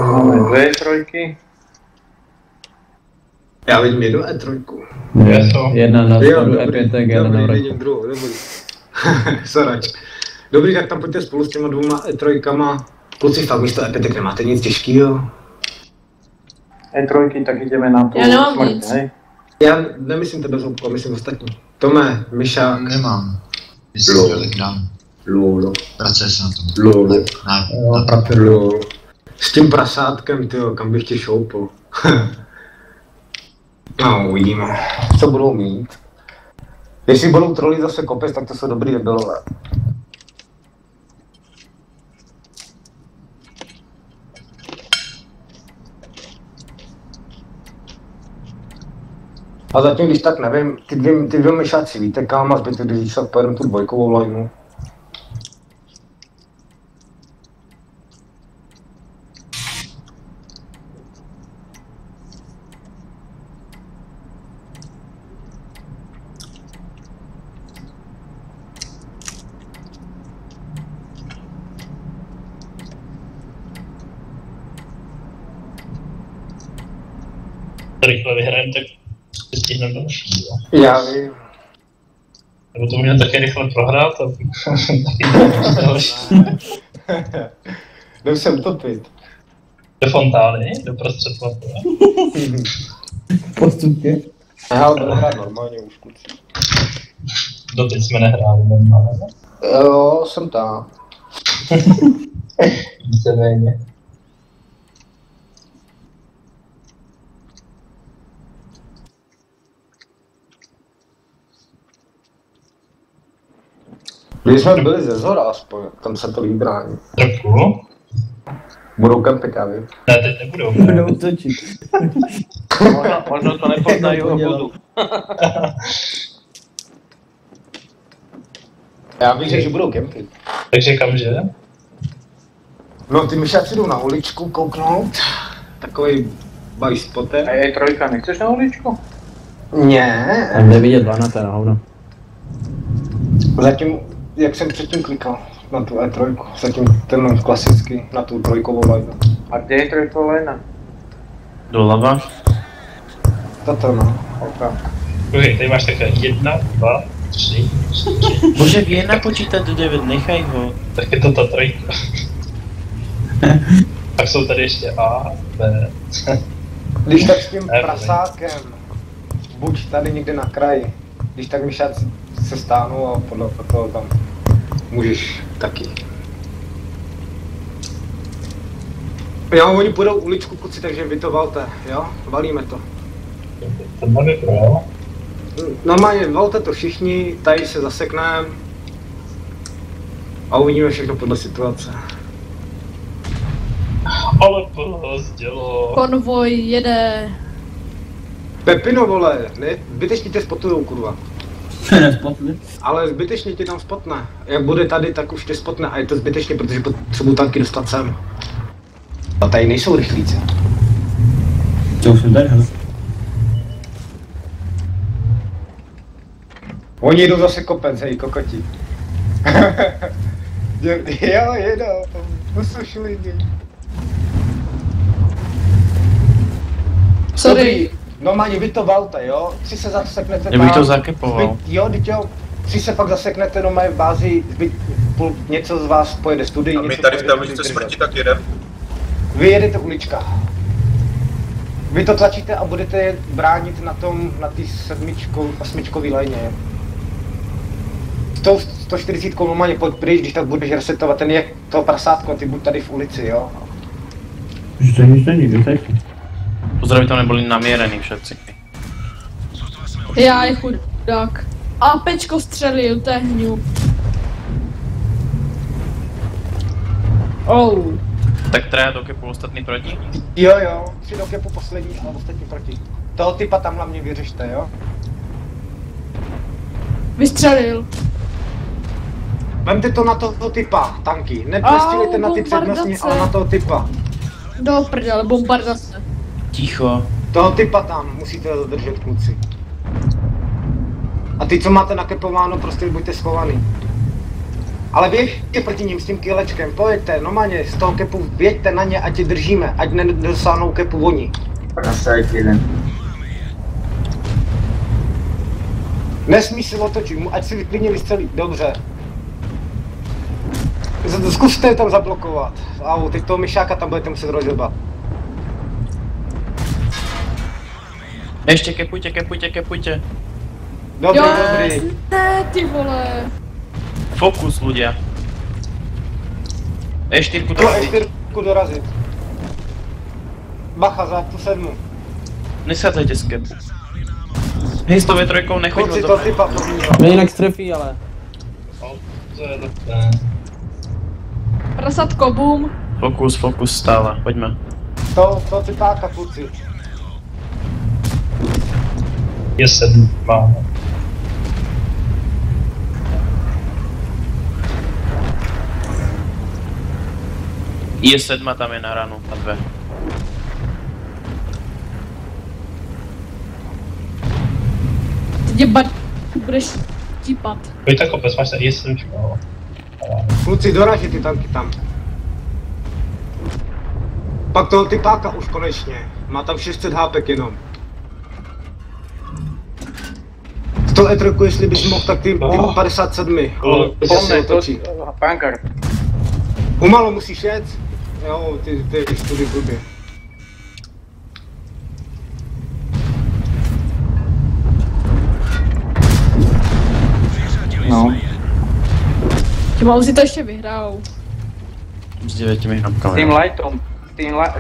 Máme dve trojky. Já vidím jednu E3. Jedna na Jo, spodu dobrý, E5, jedna na dobrý, vrchu. vidím druhou, dobrý. Sorač. Dobrý, tak tam pojďte spolu s těma dvouma E3. Kluci, fakt místo E5 nemáte nic těžkýho. E3, tak ideme na tú Ja nemám smrť, nic. hej? Já nemyslím tebe zoubko, myslím ostatní. Tome, Miša, Nemám. Myslím, že dám. Lolo. Pracuje se na tom. Lolo. Ne, Lolo. S tím prasátkem, tyjo, kam bych tě šoupl. No, uvidíme, co budou mít. Jestli budou trolit zase kopec, tak to jsou dobrý debilové. A zatím, když tak nevím, ty dvě myšáci, víte kam a zbytek, když tak pojedeme tu dvojkovou lineu. rychle vyhrajeme, tak stihneme další, jo. Já vím. Nebo to můžeme také rychle prohrát a taky další. Jdem se utopit. Do fontány, do prostřed fontány. Postupně. Já budu hrát normálně už, kluci. Doteď jsme nehráli normálně. Jo, jsem tam. Víceméně. Když jsme byli ze Zora aspoň, tam se to líp brání. Trochu. Budou kempit, já vím. Ne, teď nebudou. Budou točit. Možno to nepoznají o budu. Já vím, že budou kempit. Takže kamže? No ty myšáci jdou na uličku kouknout. Takovej baj spotem. A je trojka, nechceš na uličku? Ne. Tam jde vidět 2 na ten hovno. Zatím, jak jsem předtím klikal na tu E3, zatím ten klasický, na tu trojkovou lajnu. A kde je trojková lajna? Doleva. Tato no. OK. Okay, tady máš takhle 1, 2, 3, 4. Bože, ví napočítat do 9, nechaj ho. Tak je to ta trojka. Pak jsou tady ještě A, B. Když tak s tím prasákem, buď tady někde na kraji, když tak myšáci se stáhnou a podle toho tam můžeš taky. Jo, oni půjdou uličku, kluci, takže vy to valte, jo? Valíme to. To má vypadá. Normálně valte to všichni, tady se zasekneme a uvidíme všechno podle situace. Ale pozdělo. Konvoj jede. Pepino, vole, ne, zbytečně tě spotujou, kurva. Nespotli. Ale zbytečně tě tam spotne. Jak bude tady, tak už tě spotne a je to zbytečně, protože potřebuji tanky dostat sem. A tady nejsou rychlíci. To už jsem tady, hele. Oni jdou zase kopec, hej, kokoti. Jo, jedou, usušili mě. Sorry. Normálně vy to valte, jo? 3 se zaseknete Já bych to zakepoval. Jo, teď jo. 3 se pak zaseknete normálně v bázi, něco z vás pojede studii. A my tady v té uličce smrti tak jedeme. Vy jedete ulička. Vy to tlačíte a budete bránit na té 8 lajně. S tou 140 normálně pojď pryč, když tak budeš resetovat ten je toho prasátko a ty buď tady v ulici, jo? Že to nic není, vytajte. Pozdraví, tam nebyli namírený všetci. Já je chudák. A pečko střelil, to je hňup. Oh. Tak traja do kepu ostatní proti? Jo, 3 do kepu poslední a ostatní proti. Toho typa tam hlavně vyřešte, jo? Vystřelil. Vemte to na toho typa, tanky. Nepostřílejte na ty přednostní, ale na toho typa. Do prdele, bombardace. Ticho. Toho typa tam musíte zadržet, kluci. A ty, co máte nakepováno, prostě buďte schovaný. Ale běžte proti ním s tím kilečkem, pojďte, normálně z toho kepu běžte na ně, ať je držíme, ať nedosáhnou kepu oni. Nesmí se otočit, ať si klidně vystřelí, dobře. Zkuste je tam zablokovat. Au, teď toho myšáka tam budete muset rozjebat. Ještě kepujte. Dobrý. Ne, ty vole. Fokus, ľudia. E4 dorazit. Bacha za tu 7. Nesádzajte z kepu. Hej, s tou V3 nechoď Pojď si moc to dobre. typa podívat. Mě jinak strefí, ale. Prasatko, boom. Fokus, stále, poďme. To typáka, kluci. Je 7, máme. Je 7, tam je na ranu, a 2. Teď budeš típat. Pojď tak kopec, máš tady je 7, jo. Kluci, doraží ty tanky tam. Pak toho typáka už konečně. Má tam 600 HPek jenom. To E3, jestli bys mohl, tak ty 57. Ale to se otočí. Pankart. Pomalu musíš jet. Jo, ty tudy blbě. No. Ti mám si to ještě vyhrál. S 9 hrankami. S tým lightom,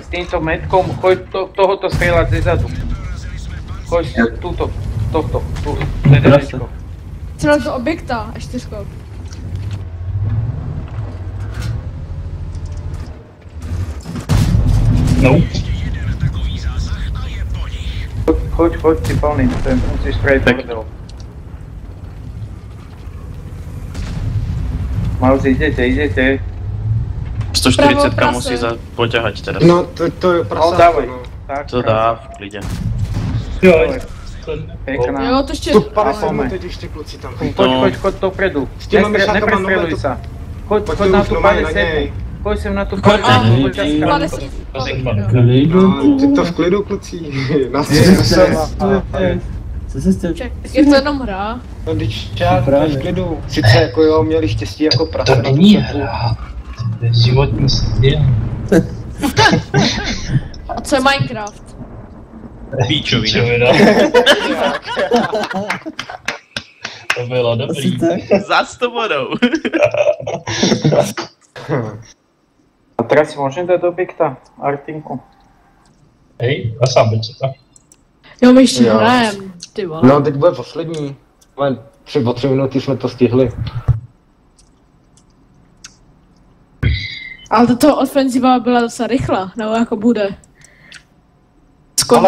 s týmto metkom, choď tohoto strieľať zezadu. Choď túto, tohto, tu, TDčko. Jsem na to objekta, ještě skok. No. Choď, si plný, musíš spraviť bordel. Mauzi, idete. 140 musí poťahať teraz. No, to je prasátko, dávaj. no. Tak, To dá v klide. Jo, pekná. Jo, to ještě... Tu 50 teď ještě kluci tam. Choď dopredu. S těma myšákama Neprestreluj nové to... sa. Choď na tu 50. Choď sem na tu 50. Ty to v klidu, kluci. Co se jste... Je to jenom hra. No, když čák, v klidu. Sice jako jo, měli štěstí jako prase. To není hra. To je životní styl. A co je Minecraft? Píčovina. To bylo dobrý. Zas to vodou. A teraz si môžem dať do objekta, Artinku. Hej, a sám bych to. Jo, my ještě Jo. hrajem. Ty vole. No, teď bude poslední. O 3 minuty jsme to stihli. Ale tato ofenziva byla docela rychlá, nebo jako bude. Ale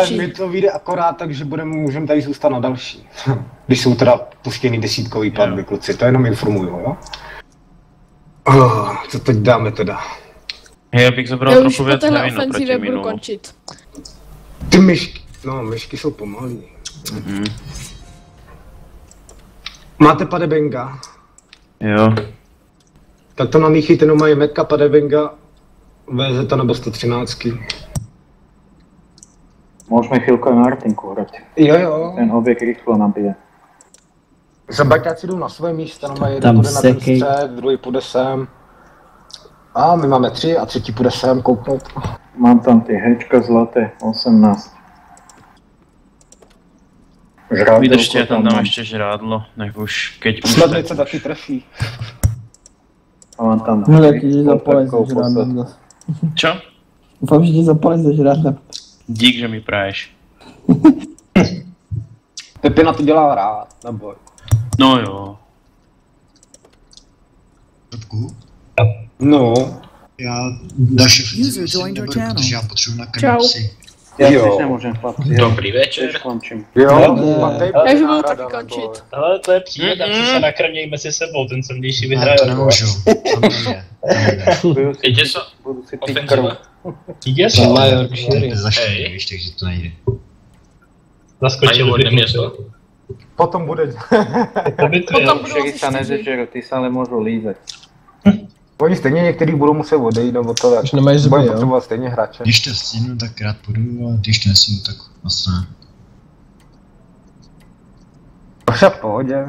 Skončí. mi to vyjde akorát tak, že můžeme tady zůstat na další. Když jsou teda puštěný desítkový platby, kluci, to jenom informuju, jo? Co teď dáme teda? Já bych zabral Já už trochu po věc téhle nevím proti ofenzivě budu minulu. končit. Ty myšky, no myšky jsou pomalý. Máte padebenga? Jo. Tak to namíchejte, no mají metka, padebenga, VZ nebo 113. Môžeme chvíľku aj na Artinku hrať. Jo. Ten objekt rýchlo nabije. Zabaťáci jdou na svoje místa, no mají jeden Tam půjde na ten sekej. střed, druhý půjde sem. A my máme 3 a třetí půjde sem kouknout. Mám tam tie hečka zlaté, 18. Žrádlo, Vydržte, ja tam dám mám. ešte žrádlo, nech už, keď už Snad tak se taky trefí. A mám tam... No tak ti zapalec za žrádlem zase. Čo? Doufám, že ti zapalec za žrádlem. Dík, že mi praješ. Pepina to dělá rád, neboj. No jo. No. Já další User joined your channel. protože já potřebuji nakrmit Čau. psy. Ja Jo. tiež nemôžem, chlapci. Dobrý večer. Už končím. Jo, Ne. mám tady Já už budu náhrada, taky neboj. končit. Ale to je příjemné, že se nakrmějí mezi sebou, ten silnější Ne, vyhraje. to nemůžu. To nejde. Jde se Budu si piť krv. ofenziva. Jde se. To je za 4, víš, takže to nejde. Zaskočil by město. Potom bude. Po bitvě. Potom budou Všetky asi sa 4. nezežerú, ty sa ale môžu lízať. Oni stejně některý budou muset odejít, nebo to tak. Už nemají zuby, Budeme jo? potřebovat stejně hráče. Když to stínu, tak rád půjdu, a když to nestínu, tak vlastně ne. Vše v pohodě.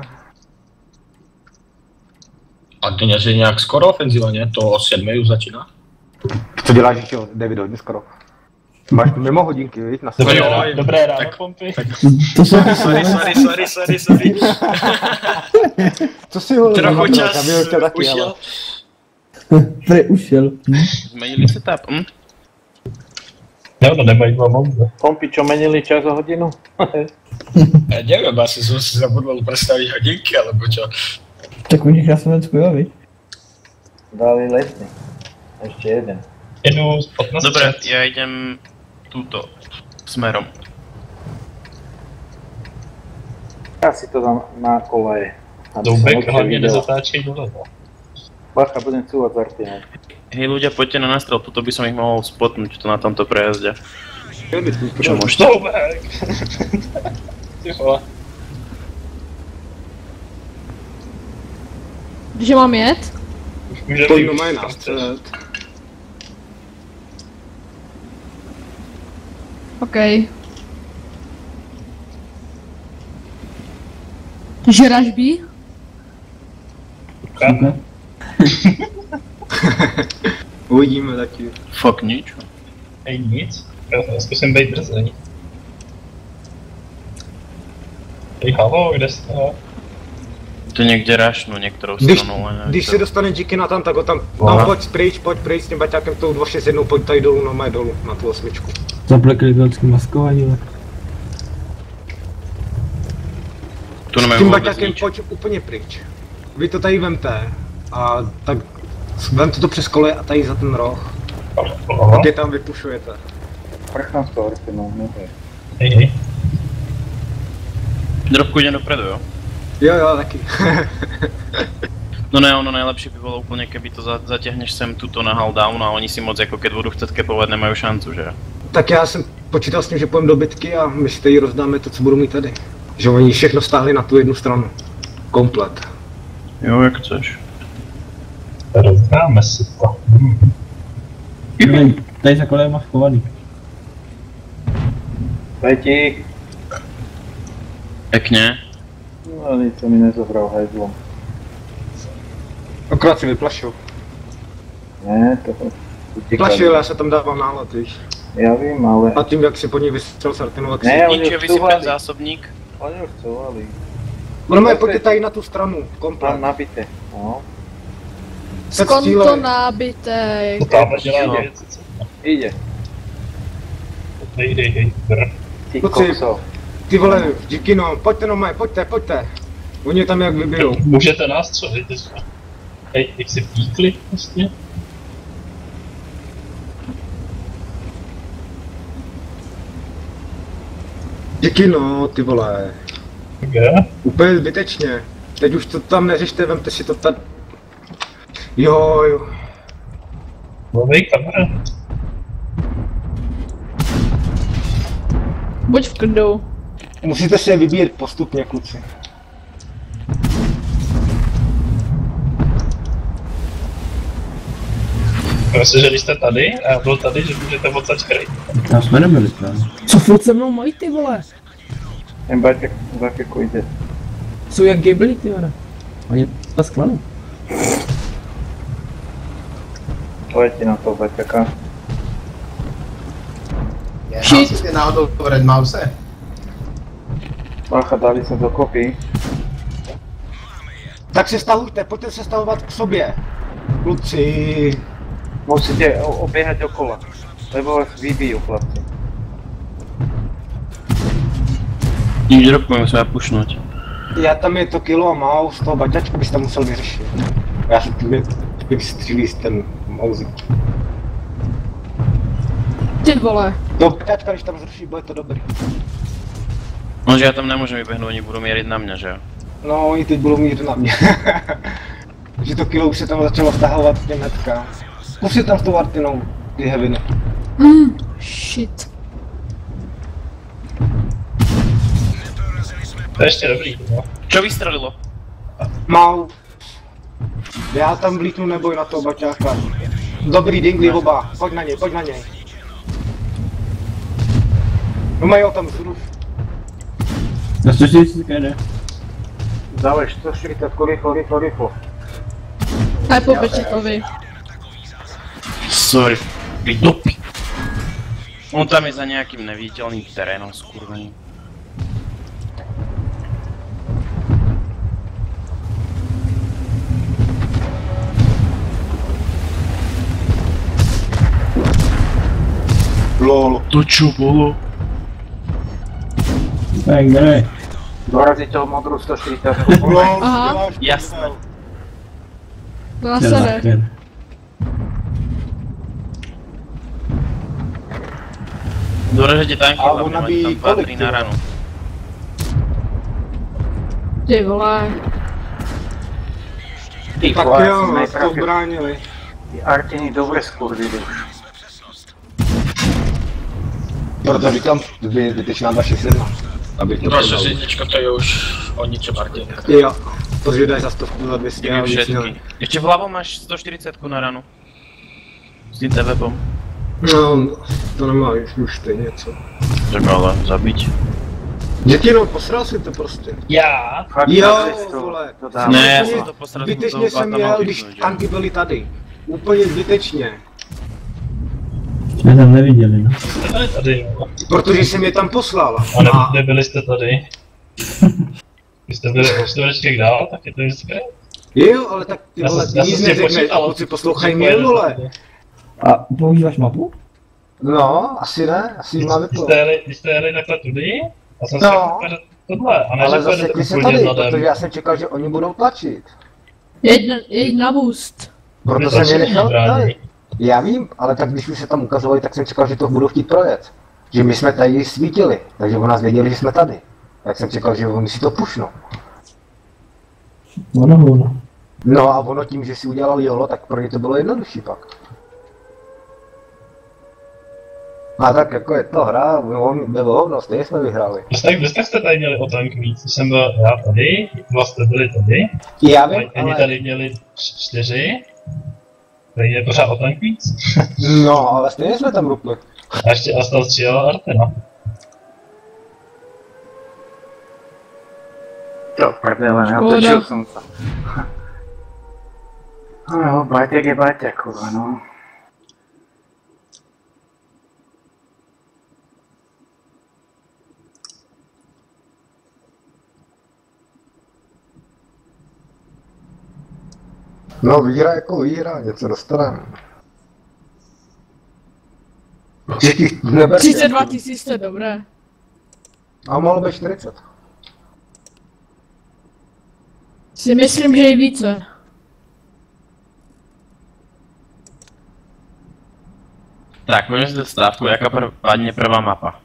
A dnes je nějak skoro ofenziva, ne? To o 7 už začíná? Co děláš ještě o 9 hodin skoro? Máš mimo hodinky, viď? Na Dobré sebe. ráno, dobré ráno, pompy. Sorry. Co si ho Trochu čas taky, ušel. Prej ušel. Zmenili setup, Jo, no nemají dva moudze. Kompi, čo menili čas o hodinu? Ja neviem, asi som si zabudol predstaviť hodinky, alebo čo. Tak u nich na Slovensku, jo, viď? Dali lesný. Ešte jeden. Jedu z 15. Dobre, ja idem túto smerom. Ja si to dám na koleje. Doubek hlavně nezatáčej dole. Bacha, budem cúvať z Artinou. Hej ľudia, poďte na nástrel, toto by som ich mohol spotnúť to na tomto prejazde. Čo môžete? Doubek! Ty vole. Že mám jet? Už může To jenom mají na střed. OK. Žražbí? Uvidíme taky. Fakt nič. Hej, nic. Já zkusím být drzej. Hej, halo, kde jste? To někde rašnu některou Když, stranu, ale když se dostane díky na tam, tak ho tam, no, pojď pryč s tím baťákem tou 261, pojď tady dolů, no mé dolů, na tu osmičku. Zaplekli velký maskování. Tu S nemají tím vůbec baťákem nič. pojď úplně pryč. Vy to tady vemte a tak vemte to přes kole a tady za ten roh. Tak je tam vypušujete. Prchám z toho Artinu, neboj. Hej. Drobku jde dopredu, jo? Jo, taky. No ne, ono nejlepší by bylo úplně, keby to zatěhneš sem tuto na hull down a oni si moc jako keď budou chcet kepovat nemají šancu, že? Tak já jsem počítal s tím, že půjdeme do bitky a my si tady rozdáme to, co budou mít tady. Že oni všechno stáhli na tu jednu stranu. Komplet. Jo, jak chceš. Rozdáme si to. Tady za kolem máš chovaný. Letík. Pěkně. No ale to mi nezobral hajzlom. Akorát si vyplašil. Ne, toho. Plašil, já se tam dával nálad, víš. Já vím, ale... A tím, jak si po ní vystřel s Artinou, tak si... Ne, oni Nič, už vysypem chcúvali. zásobník. Oni už chcúvali. Ono pojďte tady na tu stranu, komplet. Tam nabité, no. Skon to nábytek. To tamhle dělá věci, co? Ide. Hej. Ty Kluci, kokso. ty vole, díky no, pojďte no maj, pojďte. Oni je tam jak vybijou. Můžete nás střelit, hej, jak si píkli vlastně? Díky no, ty vole. Kde? Úplně zbytečně. Teď už to tam neřešte, vemte si to tady. Jo. Mluvej kamera. Buď v klidu. Musíte si je vybíjet postupně, kluci. Myslím, že když jste tady a já byl tady, že můžete odsaď kryt. Tam jsme nebyli správně. Co furt se mnou mají ty vole? Ten baťek jde. Jsou jak gibli ty vole. Oni to skladou. Pojďte na to baťaka. Shit. Jste náhodou v Red Mouse? Bacha, dali se dokopy. Tak se stahujte, pojďte se stahovat k sobě. Kluci. Musíte oběhat okolo. Lebo vás vybijú, chlapci. Nič, drobku, musíme pušnout. Já tam je to kilo a mau, z toho baťačka bys tam musel vyřešit. Já se tím vystřílí z ten mouzik. Ty vole. No baťačka, když tam zruší, bude to dobrý. No, že já tam nemůžu vyběhnout, oni budou měřit na mě, že jo? No, oni teď budou mít na mě. Že to kilo už se tam začalo stahovat k těm hetkám. Pustit tam s tou Artinou ty heviny. Shit. To je ještě dobrý, no. Čo vystřelilo? Mau. Já tam vlítnu, neboj na toho baťáka. Dobrý dingli oba, pojď na něj. No mají ho tam zruš. Na 140 jde. Dávaj 140, rychlo. Aj po Bečetovi. Sorry. Vydopi. On tam je za nějakým neviditelným terénem, skurvený. Lol. To čo bolo? Tak, kde? Dorazí toho modrú 140. Lol, Aha. děláš to, Jasné. dělal. Na sebe. Dobré, že tě tanky A on hlavně, nabíjí oni tam kolik, patří ty na vole? ranu. Ty vole. Ty Tak vole, jo, som nás to najprv bránili. ty Artiny dobre skurvili už. Proto říkám, zbytečná 261. Abych to Vaše prodal. řidičko, to je už o ničem Martin. Jo, to zvědají za 100, za 200 a Kdyby víc všetky. ne. Ještě vľavo máš 140 na ranu. S tím TVPom. No, to nemá už stejně co. Tak ale zabiť. Dětino, posral si to prostě. Já? Jo, vole. Ne, já jsem to posral. Zbytečně jsem jel, když tanky byly tady. Úplně zbytečně. Jsme tam neviděli, no. Jste byli tady, jo. Protože jsem je tam poslal. A nebyli jste tady. Když jste byli ještě dál, tak je to vždycky. Jo, ale tak ty vole, ty nic neřekneš, pokud si poslouchají mě, vole. A používáš mapu? No, asi ne, asi má vyplo. Když jste jeli takhle tudy, a jsem si No, tohle, a ne, ale že zase pojedete ty se úplně tady, zadem. protože já jsem čekal, že oni budou tlačit. Jeď na boost. Proto jsem je nechal tady. Já vím, ale tak když už se tam ukazovali, tak jsem čekal, že to budou chtít projet. Že my jsme tady svítili, takže o nás věděli, že jsme tady. Tak jsem čekal, že oni si to pušnou. Ono. No a ono tím, že si udělal jolo, tak pro ně to bylo jednodušší pak. A tak jako je to hra, no, stejně jsme vyhráli. Když tak jste tady měli o tank víc, jsem byl já tady, vlastně byli tady. Já vím, Oni tady měli 4. Tady je pořád o tank víc. No, ale stejně jsme tam rupli. A ještě Astal střílel Artena. To prdele, neotočil jsem to. No jo, Baťek je Baťek, kurva, no. No, výhra jako výhra, něco dostaneme. 32 000, to je dobré. A mohlo být 40. Si myslím, že i více. Tak, můžeme si stávku, jaká padne prvá mapa.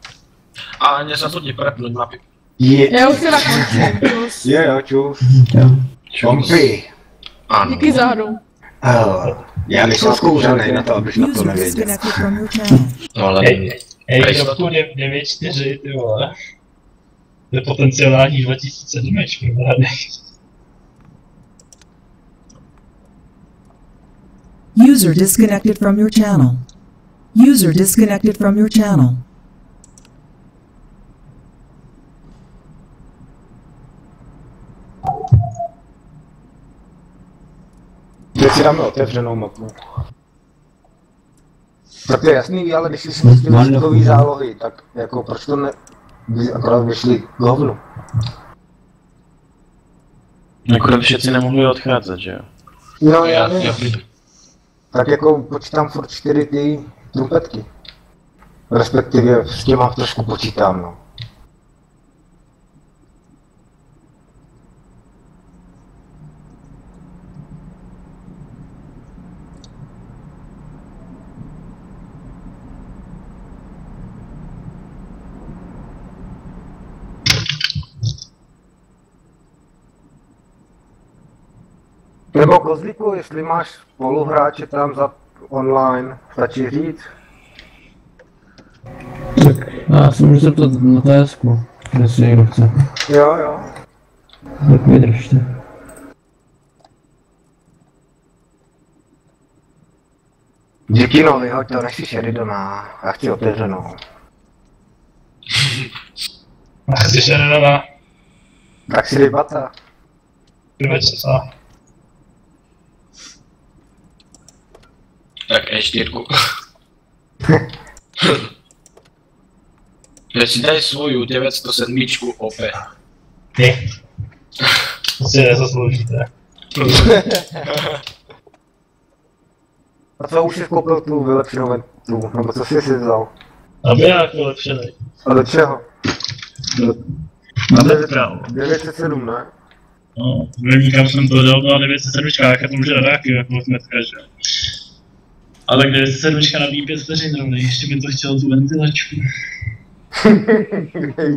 A nezazudni prepnúť mapy. Já už teda končím. Jo, čus. Čompy. Ano. Díky za hru. Já nejsem zkouřený na to, abych na to nevěděl. No ale... Hej, kropku 9-4, ty vole. To je potenciální 2000 damage, prohraný. User disconnected from your channel. User disconnected from your channel. Teď si dáme otevřenou mapu. Tak to je jasný, ale když si myslíš takový zálohy, tak jako proč to ne... akorát vyšli k hovnu. Akorát všetci nemohli odcházet, že jo? No já nevím. Tak jako počítám furt 4 ty trumpetky. Respektive s těma trošku počítám, no. Nebo Kozlíku, jestli máš spoluhráče tam za online, stačí říct? Tak já si můžu zeptat na TSku, jestli někdo chce. Jo. Tak vydržte. Díky no, vyhoď to, nech si Sheridana, já chci otevřenou. Chci Sheridana. Tak si dej bata. Vyveď se sám. Tak E4. Ja si daj svoju 907 OP. Nie. To si nezasloužíte. A co už jsi koupil tu vylepšenou ventu, nebo co jsi si vzal? Aby jak vylepšený. A do čeho? Na 907, ne? No, nevím, kam jsem to dal, no 907, jak to může nadáky, jako hnedka, že? A tak 907 nabíjí 5 vteřin rovnej, ještě by to chtělo tu ventilačku.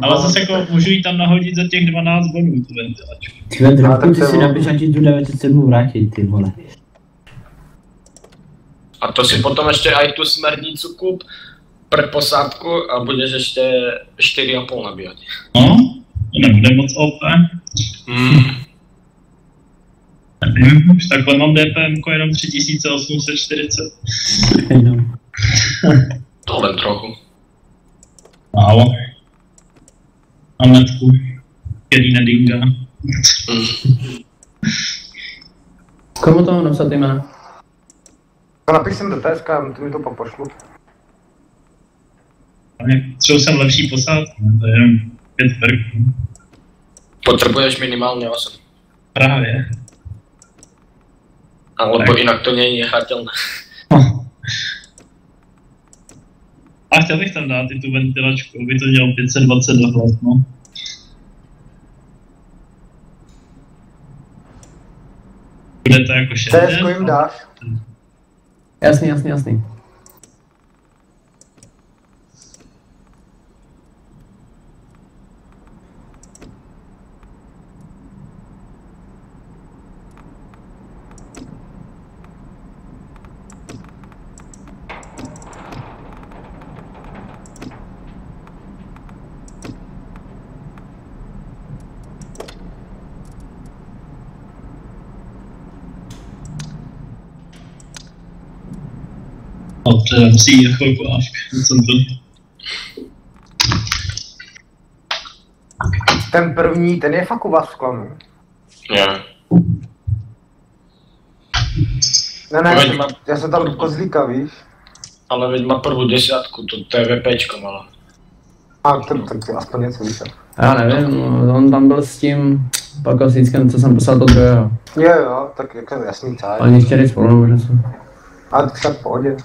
Ale zase jako můžu jí tam nahodit za těch 12 bodů, tu ventilačku. Tvé druhou si napiš, ať ti tu 907 vrátí, ty vole. A to si potom ještě aj tu smernicu kúp pre posádku a budeš ještě 4,5 nabíjať. No, to nebude moc OP. Nevím, už takhle mám DPM jenom 3840. To len trochu. Málo. A metku, který nedinga. Komu to mám napsat jméno? Napiš sem do TSK, ty mi to pak pošlu. Třeba jsem lepší posádku, to je jenom 5 perků. Potřebuješ minimálně 8. Právě. Alebo tak. Jinak to není hratelné. A chtěl bych tam dát i tu ventilačku, aby to dělal 520 dohled, no. Bude to jako 6. CSko jim dáš? Jasný. Dobře, musí jít chvilku ávka. Ten první, ten je fakt u vás v klanu. Jo. Ne, já jsem tam do kozlíka, víš? Ale veď má prvú 10, to je VPčko malé. A tak aspoň něco víš. Já nevím, on tam byl s tím pakosíckem, co jsem poslal do druhého. Jo, tak jako jasný cáj. Oni chtěli spolu, možná co. Ale tak v pohodě.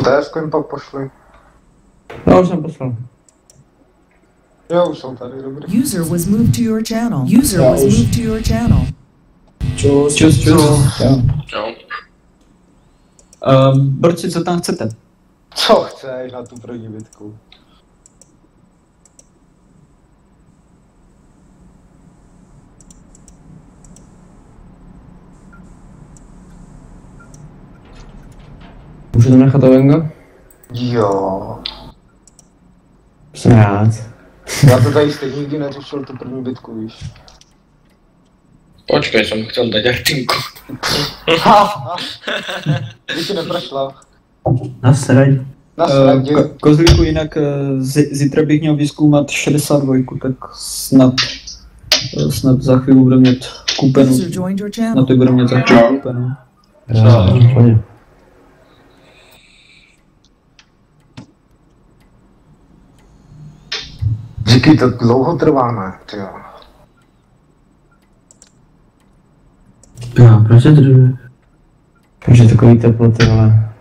TSko jim pak pošli. No, už jsem poslal. Jo, už jsou tady, dobrý. User was moved to your channel. User was moved to your channel. Čus. Jo. Borci, co tam chcete? Co chceš na tu první bitku? Můžu tam nechat Ovenga? Jo. Jsem rád. Já to tady stejně nikdy neřešil tu první bitku, víš. Počkej, jsem chtěl dať Artinku. Když ti neprošla. Nasraď. Kozlíku, jinak zítra bych měl vyzkoumat 62, tak snad za chvíli budu mít koupenou. Na to budu mít za chvíli koupenou. Díky, to dlouho trvá, ne? Tyjo. Jo, proč je drží? Proč je takový teploty, ale...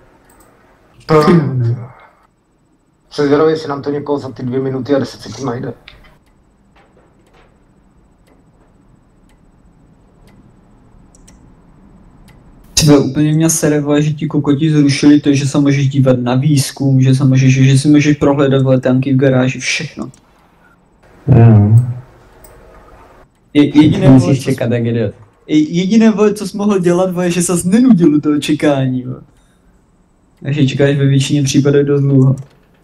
Jsem zvědavý, jestli nám to někoho za ty 2 minuty a 10 sekund najde. Třeba úplně mě sere, že ti kokoti zrušili to, že se můžeš dívat na výzkum, že si můžeš prohledat letenky v garáži, všechno. Jo. Jediné musíš čekat, jak idiot. Jediné, co jsi mohl dělat, je, že ses nenudil do toho čekání. Takže čekáš ve většině případech dost dlouho.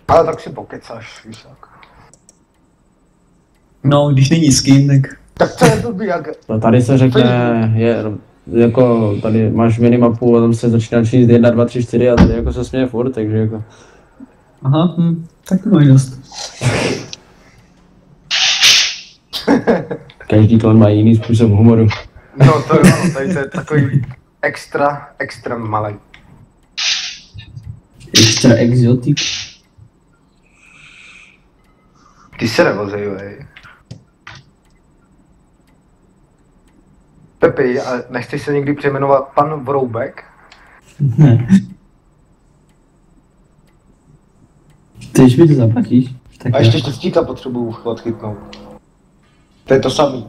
Ale tak si pokecáš, víš jak. No, když není s kým, tak... Tak to je blbý, jak... No tady se řekne, je, jako tady máš minimapu a tam se začíná číst 1, 2, 3, 4 a tady jako se směje furt, takže jako... Aha, tak to máš dost. Každý klan má jiný způsob humoru. No to jo, tady to je takový extra malý. Extra exotik. Ty se nevozej, vej. Pepi, a nechceš se někdy přejmenovat pan Vroubek? Ne. Chceš mi to zaplatíš? Tak A ještě štěstíka potřebuju odchytnout. To je to samý.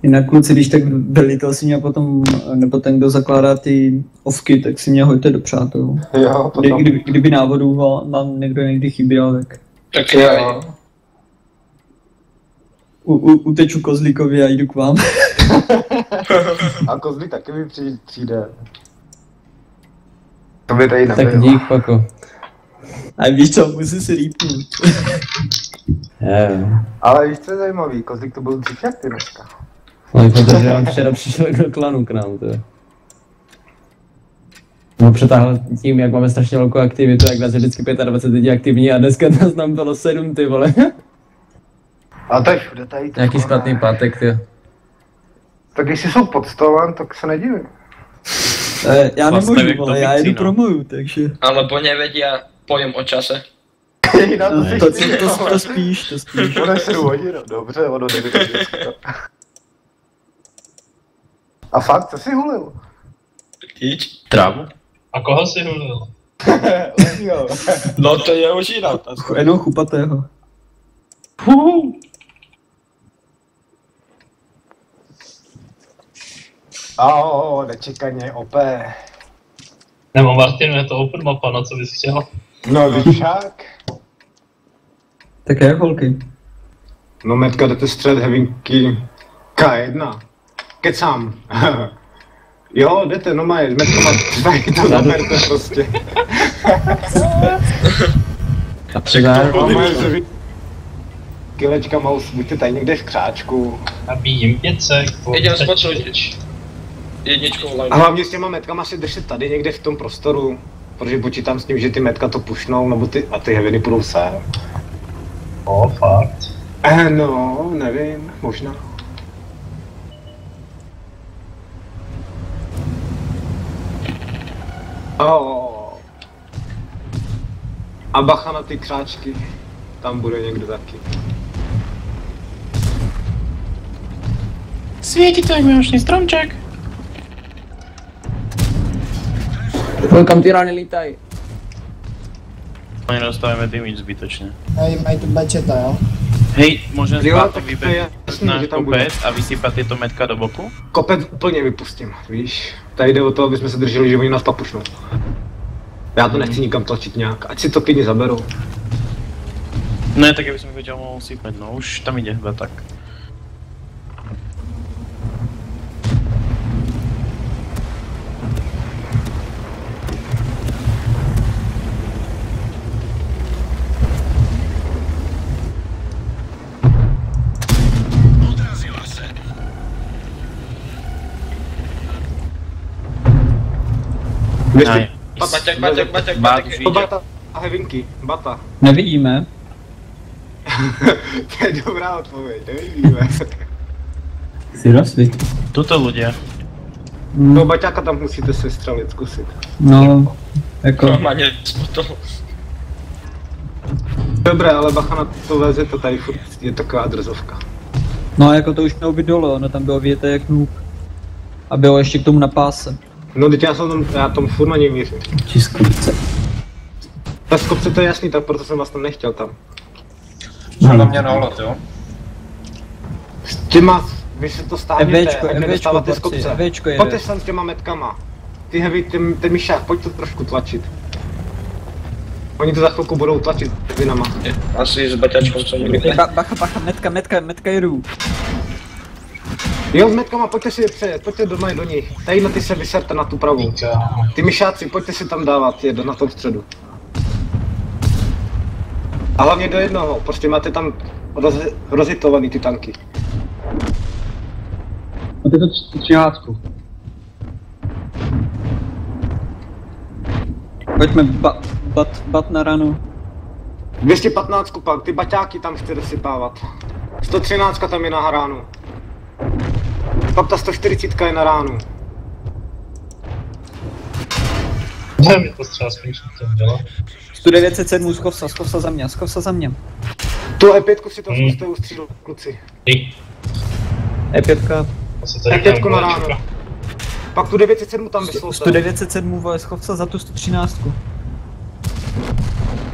Jinak kluci, když tak velitel si mě potom, nebo ten, kdo zakládá ty ovky, tak si mě hoďte do přátel. Jo, potom. Kdyby náhodou vám někdy chyběl, Tak jo. Uteču Kozlíkovi a jdu k vám. A Kozlík taky mi přijde. To by tady nebylo. Tak dík, Pako. A víš co, musím si rýpnout. Ale víš, co je zajímavý, Kozlík to byl dřív jak ty dneska. Ale protože on včera přišel do klanu k nám, to je. No přetáhl tím, jak máme strašně velkou aktivitu, jak nás je vždycky 25 lidí aktivní a dneska nás nám bylo 7, ty vole. A to je všude tady. Nějaký špatný pátek, ty. Tak když jsou pod stolem, tak se nedivím. Já nemůžu, vole, já jedu promuju, takže... Alebo nevedia pojem o čase. To spíš. Ono 7 hodin, dobře, ono 9 hodin. A fakt, co jsi hulil? Trávu. A koho jsi hulil? No to je už jiná. Jenom chupatého. Nečekaně, OP. Nebo Martin, je to open mapa, na co bys chtěl? No víš jak? Tak jak holky? No Metka, jdete střed heavinky K1. Kecám. Jo, jdete, no mají, Metka má třvej, to zaberte prostě. A přidár. Kilečka mouse, buďte tady někde v křáčku. Nabíjím 5 sek. Jdem spotřebit jedničkou line. A hlavně s těma metkama si držte tady někde v tom prostoru. Protože počítám s tím, že ty metka to pušnou, nebo ty heaviny půjdou sem. Fakt. No, nevím, možná. A bacha na ty křáčky. Tam bude někdo taky. Světí to jak mimošný stromček. Kam ty rány lítají? Oni dostáváme damage zbytočně. Hej, mají tu bečeta, jo? Hej, môžem Jo, spát tak to je vybět jasný, na že tam bude. kopec a vysypat tieto metka do boku? Kopec úplně vypustím, víš? Tady jde o to, aby jsme se drželi, že oni nás papušnou. Já to nechci nikam tlačit nějak, ať si to klidně zaberou. Ne, tak aby som ich vedel mohol sypať, no už tam ide hba tak. Baťak. Bata a heavinky, bata. Nevidíme. To je dobrá odpověď, nevidíme. Si rozsvít. Tuto ľudia. No baťáka tam musíte se střelit, zkusit. No, jako... Normálně spotol. Dobré, ale bacha na to VZ, to tady furt je taková drzovka. No jako to už mělo být dole, ono tam bylo věté jak noob. A bylo ještě k tomu na páse. No teď já tomu furt na něj mířím. Čiskopce. Ta skopce to je jasný, tak proto jsem vás tam nechtěl tam. Na mě nahled, jo? S těma, vy se to stáhněte, ať nedostáváte skopce. Evečko jede. Pojďte sem s těma metkama. Ty heavy, ten myšák, pojď to trošku tlačit. Oni to za chvilku budou tlačit vinama. Asi s baťačkou co někde. Bacha, metka jedu. Jo, s metkama, pojďte si je přejet, pojďte doma do nich. Tady na ty se vyserte na tu pravou. Ty myšáci, pojďte si tam dávat je na tom středu. A hlavně do jednoho, prostě máte tam rozhitovaný ty tanky. A ty to 13. Pojďme bat na ranu. 215 pak, ty baťáky tam chce dosypávat. 113 tam je na ránu. Pak ta 140 je na ránu. Ne, mi to třeba spíš chtěl dělat. 197, schov se za mě. Tu E5 si to zkuste ustřílet, kluci. E5. E5 na ráno. Pak tu 907 tam vysloute. 197, vole, schov se za tu 113.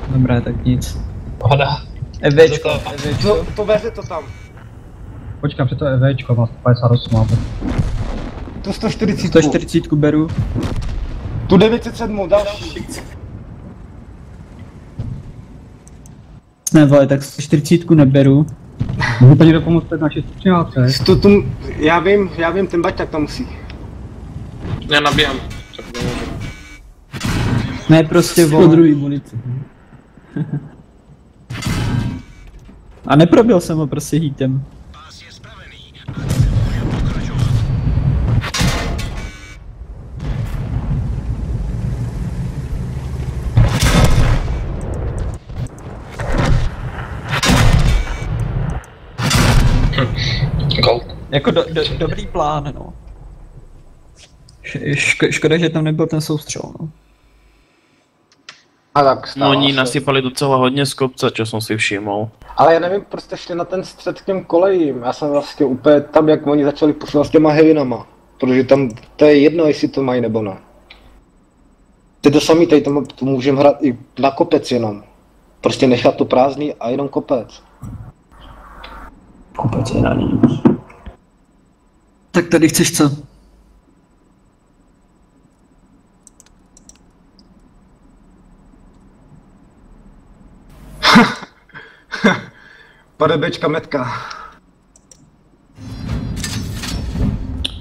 Dobré, tak nic. Pohoda. EVčko. To veze to tam. Počkám, že to je EVčko, má 158 máte. Tu 140. 140 beru. Tu 907 další. Ne vole, tak 140 neberu. Můžu tady dopomoct na 613. Já vím, ten baťák tam musí. Já nabíjám. Ne, prostě vole. Po druhý munici. A neprobil jsem ho prostě hitem. Jako dobrý plán, no. Škoda, že tam nebyl ten soustřel, no. A tak No oni nasypali docela hodně z kopce, čo jsem si všiml. Ale já nevím, proč jste šli na ten střed k těm kolejím. Já jsem vlastně úplně tam, jak oni začali poslat s těma heavinama. Protože tam, to je jedno, jestli to mají nebo ne. To je to samý, tady to můžeme hrát i na kopec jenom. Prostě nechat to prázdný a jenom kopec. Kopec je na níž. Tak tady chceš co? Padebečka metka.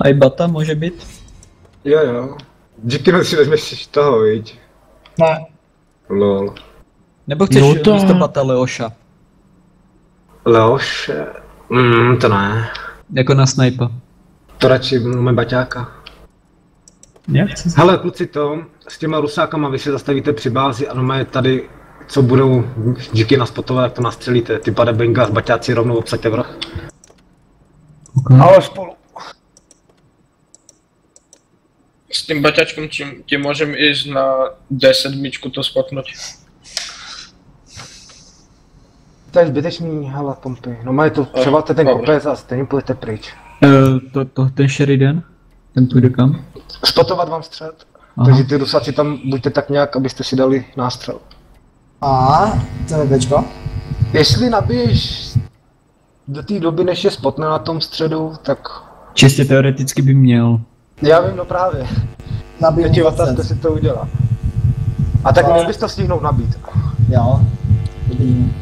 A bata může být? Jo. Díky si vezmeš toho, viď? Ne. Lol. Nebo chceš místo bata Leoša? Leoše? To ne. Jako na snipa. To radši máme baťáka. Hele kluci to, s těma rusákama vy si zastavíte při bázi a no je tady, co budou díky naspotovat, jak to nastřelíte. Ty padebenga s baťáci rovnou obsaďte vrch. Okay. Ale spolu. S tím baťačkem tím můžeme jít na D7 to spotnout. To je zbytečný, hele pompy. No mají to, převáte ten kopec a stejně půjdete pryč. Ten Sheridan? Ten půjde kam? Spotovat vám střed. Takže ty rusáci tam buďte tak nějak, abyste si dali nástřel. A to je bečko. Jestli nabiješ do té doby, než je spotne na tom středu, tak... Čistě teoreticky by měl. Já vím, no právě. Nabiju otázka si to udělá. A tak měl bys to stihnout nabít. Jo, dobrý.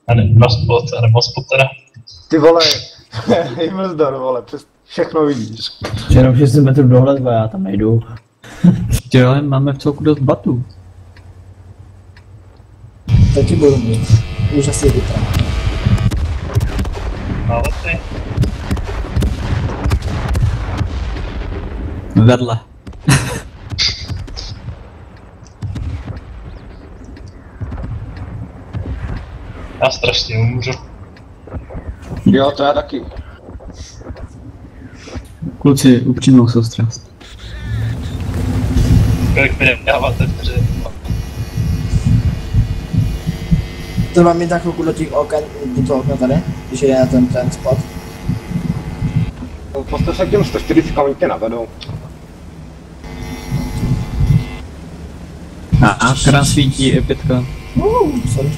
A nebo spotera. Ty vole, jim zdar, vole, přes všechno vidíš. Jenom 600 metrů dohled, bo já tam nejdu. Jo, ale máme v celku dost batů. Taky budu mít. Už asi vytrá. Ale ty. Vedle. Já strašně umřu. Jo, to já taky. Kluci, upřímnou soustrast. Kolik mi nedáváte vteřin? To mám mít tak chvilku do těch oken, do toho okna tady, když je ten spot. Postav se k těm 140, oni tě navedou. A krán svítí E5. Sorry.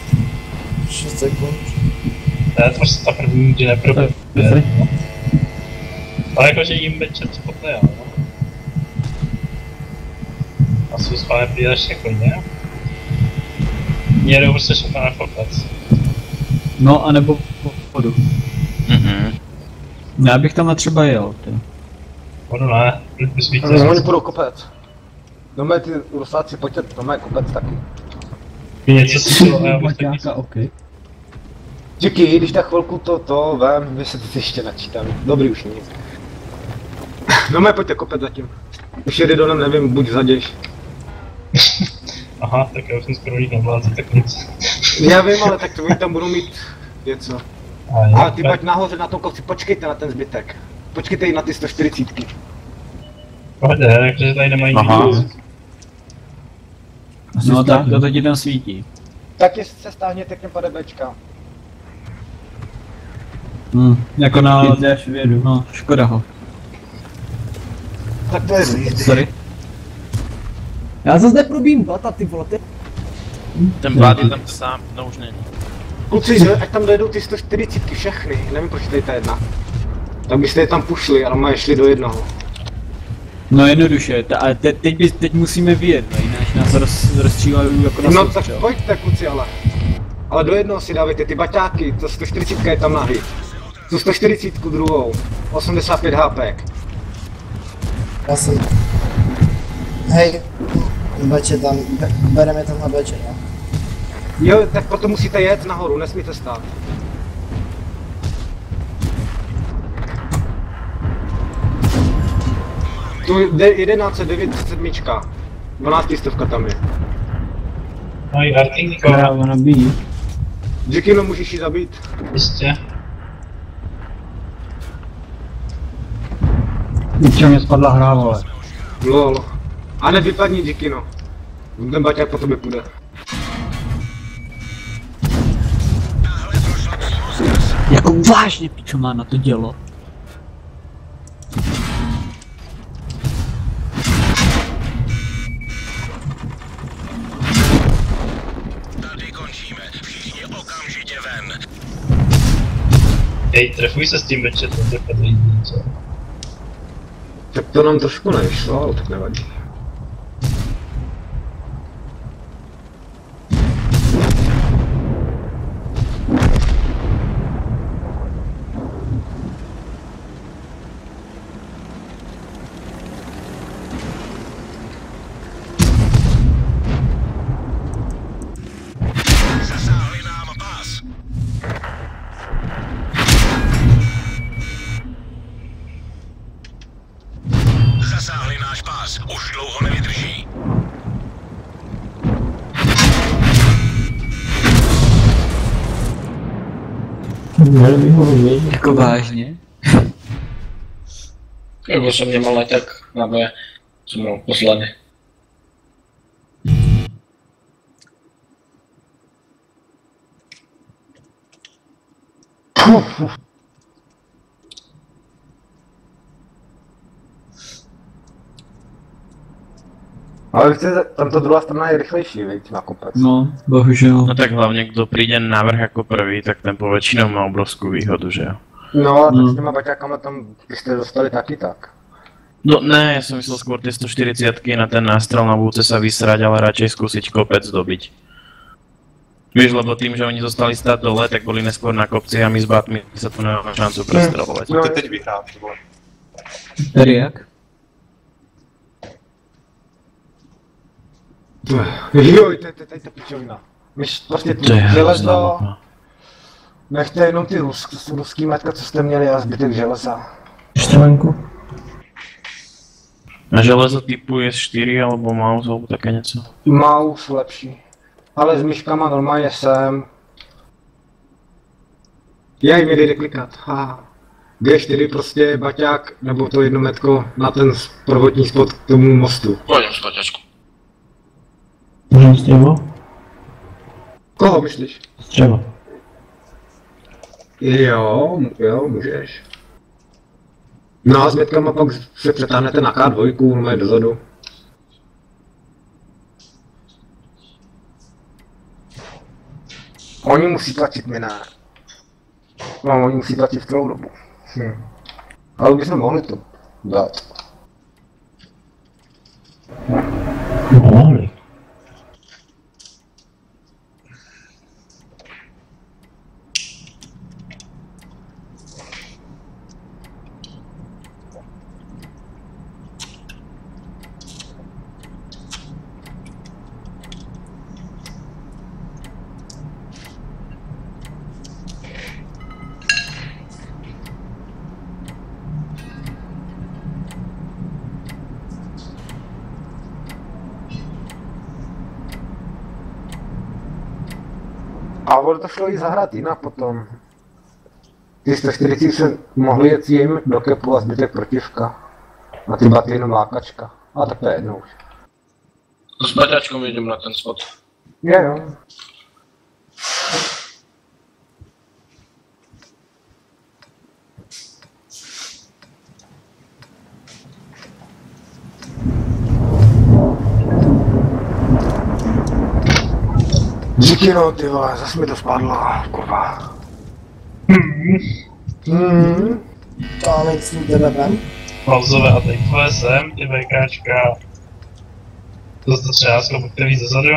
6 sekund. Ne, to prostě ta první, že neproběh. Ale jakože jim večer spotne, jo. A jsou schválně přílišně klidně. Mě jdou prostě všechno na kopec. No, anebo po vodu. Já bych tam třeba jel, ty. Vodu ne, bys víc. Oni budou kopec. Doma ty rusáci pojďte, doma je kopec taky. Něco si bylo, já bych taky. Okay. Díky, když tak chvilku to vem, vy se to ještě načítám. Dobrý už nic. Doma pojďte kopec zatím. Už jedy donem, nevím, buď zaděš. Aha, tak já už jsem skoro jít nevládze, tak nic. Já vím, ale tak to oni tam budou mít něco. A ty pojď nahoře na tom kopci, počkejte na ten zbytek. Počkejte i na ty 140. Pohodě, takže tady nemají nic. No tak to teď tam svítí. Tak jestli se stáhněte k těm PDBčkám. Jako na vědu. No, škoda ho. Tak to je zlý. Sorry. Já zase neprobím bata, ty vole, ty. Ten Vlad je tam sám, no už není. Kluci, ať tam dojedou ty 140 všechny, nevím proč tady ta jedna. Tak byste je tam pušli, ale mají šli do jednoho. No jednoduše, ale teď musíme vyjet, no, jinak nás rozstřílají jako na no tak pojďte kluci, ale do jednoho si dávajte ty baťáky, to 140 je tam nahý. Tu 140 druhou, 85 HP. Já jsem... Hej, beče tam, bereme tam na beče, no. Jo, tak proto musíte jet nahoru, nesmíte stát. Tu 11, 937, 12 stovka tam je. Mají Artin, Kráva nabíjí. Jackie, můžeš jí zabít? Jistě. Ničeho mě spadla hra, vole. Lol. A nevypadni, Jackie, ten baťák po tobě půjde. Jako vážně pičo má na to dělo. Hej, trefuj se s tím večer, to je padlý, co? Tak to nám trošku nevyšlo, ale tak nevadí. Zasáhli náš pás, už dlouho nevydrží. Měli bych ho vidět. Jako vážně? Jako jsem nemal aj tak na boje, som mnou posledný. Ale tam to druhá strana je rychlejší, viď, na kopec. No, bohužel. No tak hlavně kdo přijde navrh jako prvý, tak ten povětšinou má obrovskou výhodu, že jo? No a tak s těma baťákama tam byste dostali taky tak. No ne, já jsem myslel skôr ty 140 na ten nástrel na vůdce sa vysrať, ale radšej skúsiť kopec dobiť. Víš, lebo tým, že oni zostali stát dole, tak boli neskôr na kopci a my s batmi sa tu nemáme šancu prestrelovať. No, teď vyhrát, vole. Tady jak? Jo, to je ta pičovina. Myš prostě ty železo, nechte jenom ty ruský metka, co jste měli, a zbytek železa. Štvanku. A železo typu je 4 alebo mouse alebo také něco? Mouse lepší. Ale s myškama normálně jsem. Já mi jde klikat, haha. G4 prostě baťák, nebo to jedno metko na ten prvotní spot k tomu mostu. Pojďme spaťačku. Můžeme střeba? Koho myslíš? Střeba. Jo, můžeš. No a s metkama pak se přetáhnete na K2, normálně dozadu. Oni musí tlačit, my ne. No, oni musí tlačit celou dobu. Ale bychom mohli to dát. Mohli. A ono to šlo i zahrát jinak potom. Ty 140 se mohli jet jim do kepu a zbytek protivka. A ty baty jenom lákačka. A tak to je jednou už. S baťačkou jdem na ten spot. Jo. Díky no, ty vole, zase mi to spadlo, kurva. To máme s tím DBPem. Pauzové a teď sem, ty VKčka. Zase 13 buďte víc zezadu.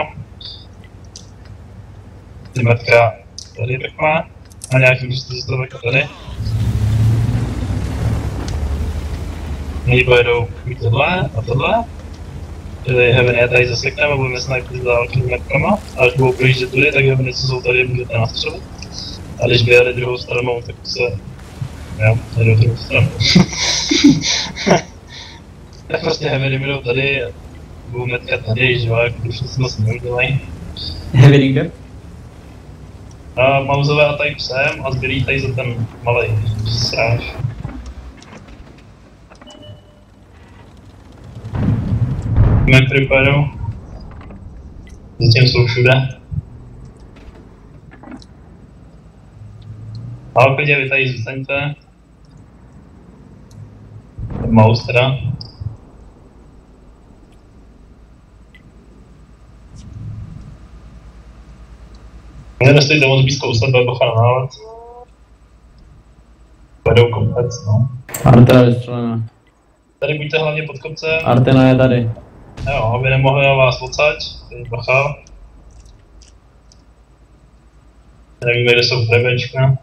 Ty metka tady tak má. A nějaký můžete zase tady. Nyní pojedou buď tohle a tohle. Tady Heaveny je tady zasekneme a budeme snipit s dálkými metkama. A až budou projíždět tudy, tak Heaveny, co jsou tady, můžete nastřelit. A když vyjeli druhou stranou, tak se... Jo, tady druhou stranu. Tak prostě Heaveny budou tady, budou metka tady, že jo, jako už nic moc neudělají. Heaveny kde? Mauzové a tady sem a zbylý tady za ten malej stráž. Metry pojedou. Zatím jsou všude. A opět vy tady zůstaňte. Mouse teda. Nedostejte moc blízko u sebe, bacha na návod. Pojedou komplet, no. Artena je vystřelená. Tady buďte hlavně pod kopcem. Artena je tady. Jo, aby nemohli na vás odsaď, tady bacha. Nevíme, kde jsou trebečka.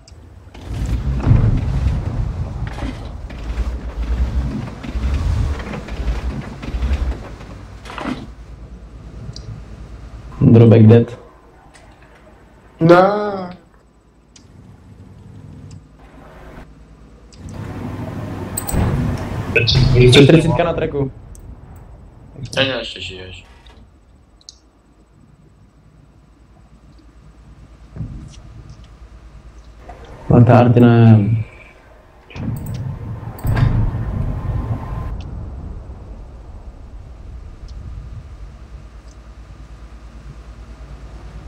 Drobek dead. No. Ještě 40 na tracku. Ne, ještě žiješ. A ta Artina je...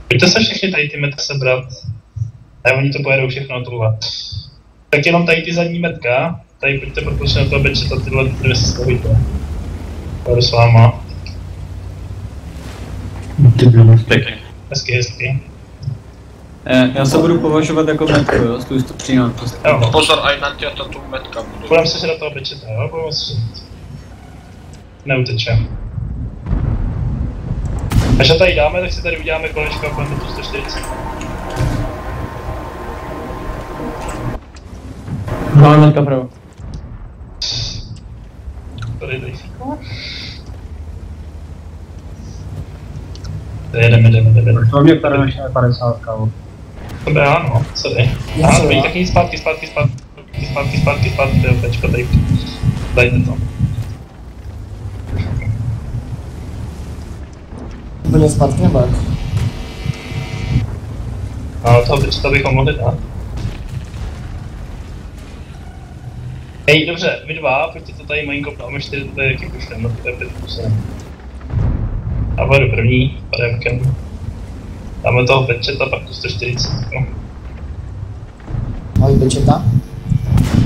Pojďte se všichni tady ty metky sebrat. A oni to pojedou všechno na tohle. Tak jenom tady ty zadní metka, tady pojďte protože na to bečet a tyhle dvě se stavíte. Pojedu s váma. Pěkně. Hezky. Já se budu považovat jako metku, jo, stůj 113. Jo. Pozor, aj na tě tu metka budu. Budeme se do toho bečet, jo, budeme se neutečem. Až to tady dáme, tak si tady uděláme kolečko a půjdeme tu 140. Máme metka pravo. Tady fíko. Jedeme. To mě tady než 50 kávo. Dobré, ano, sorry. Aha, dobrý, tak jít zpátky, to je opečko, tady. Dajte to. Úplně zpátky nebo jak? No, toho pečka bychom mohli dát. Hej, dobře, vy dva, pojďte to tady malinko ptáme, 4 to je jaký puštem, no to je 5 puštem. A pojedu první, pademkem. Dáme toho pečeta, pak tu 140. Mají pečeta?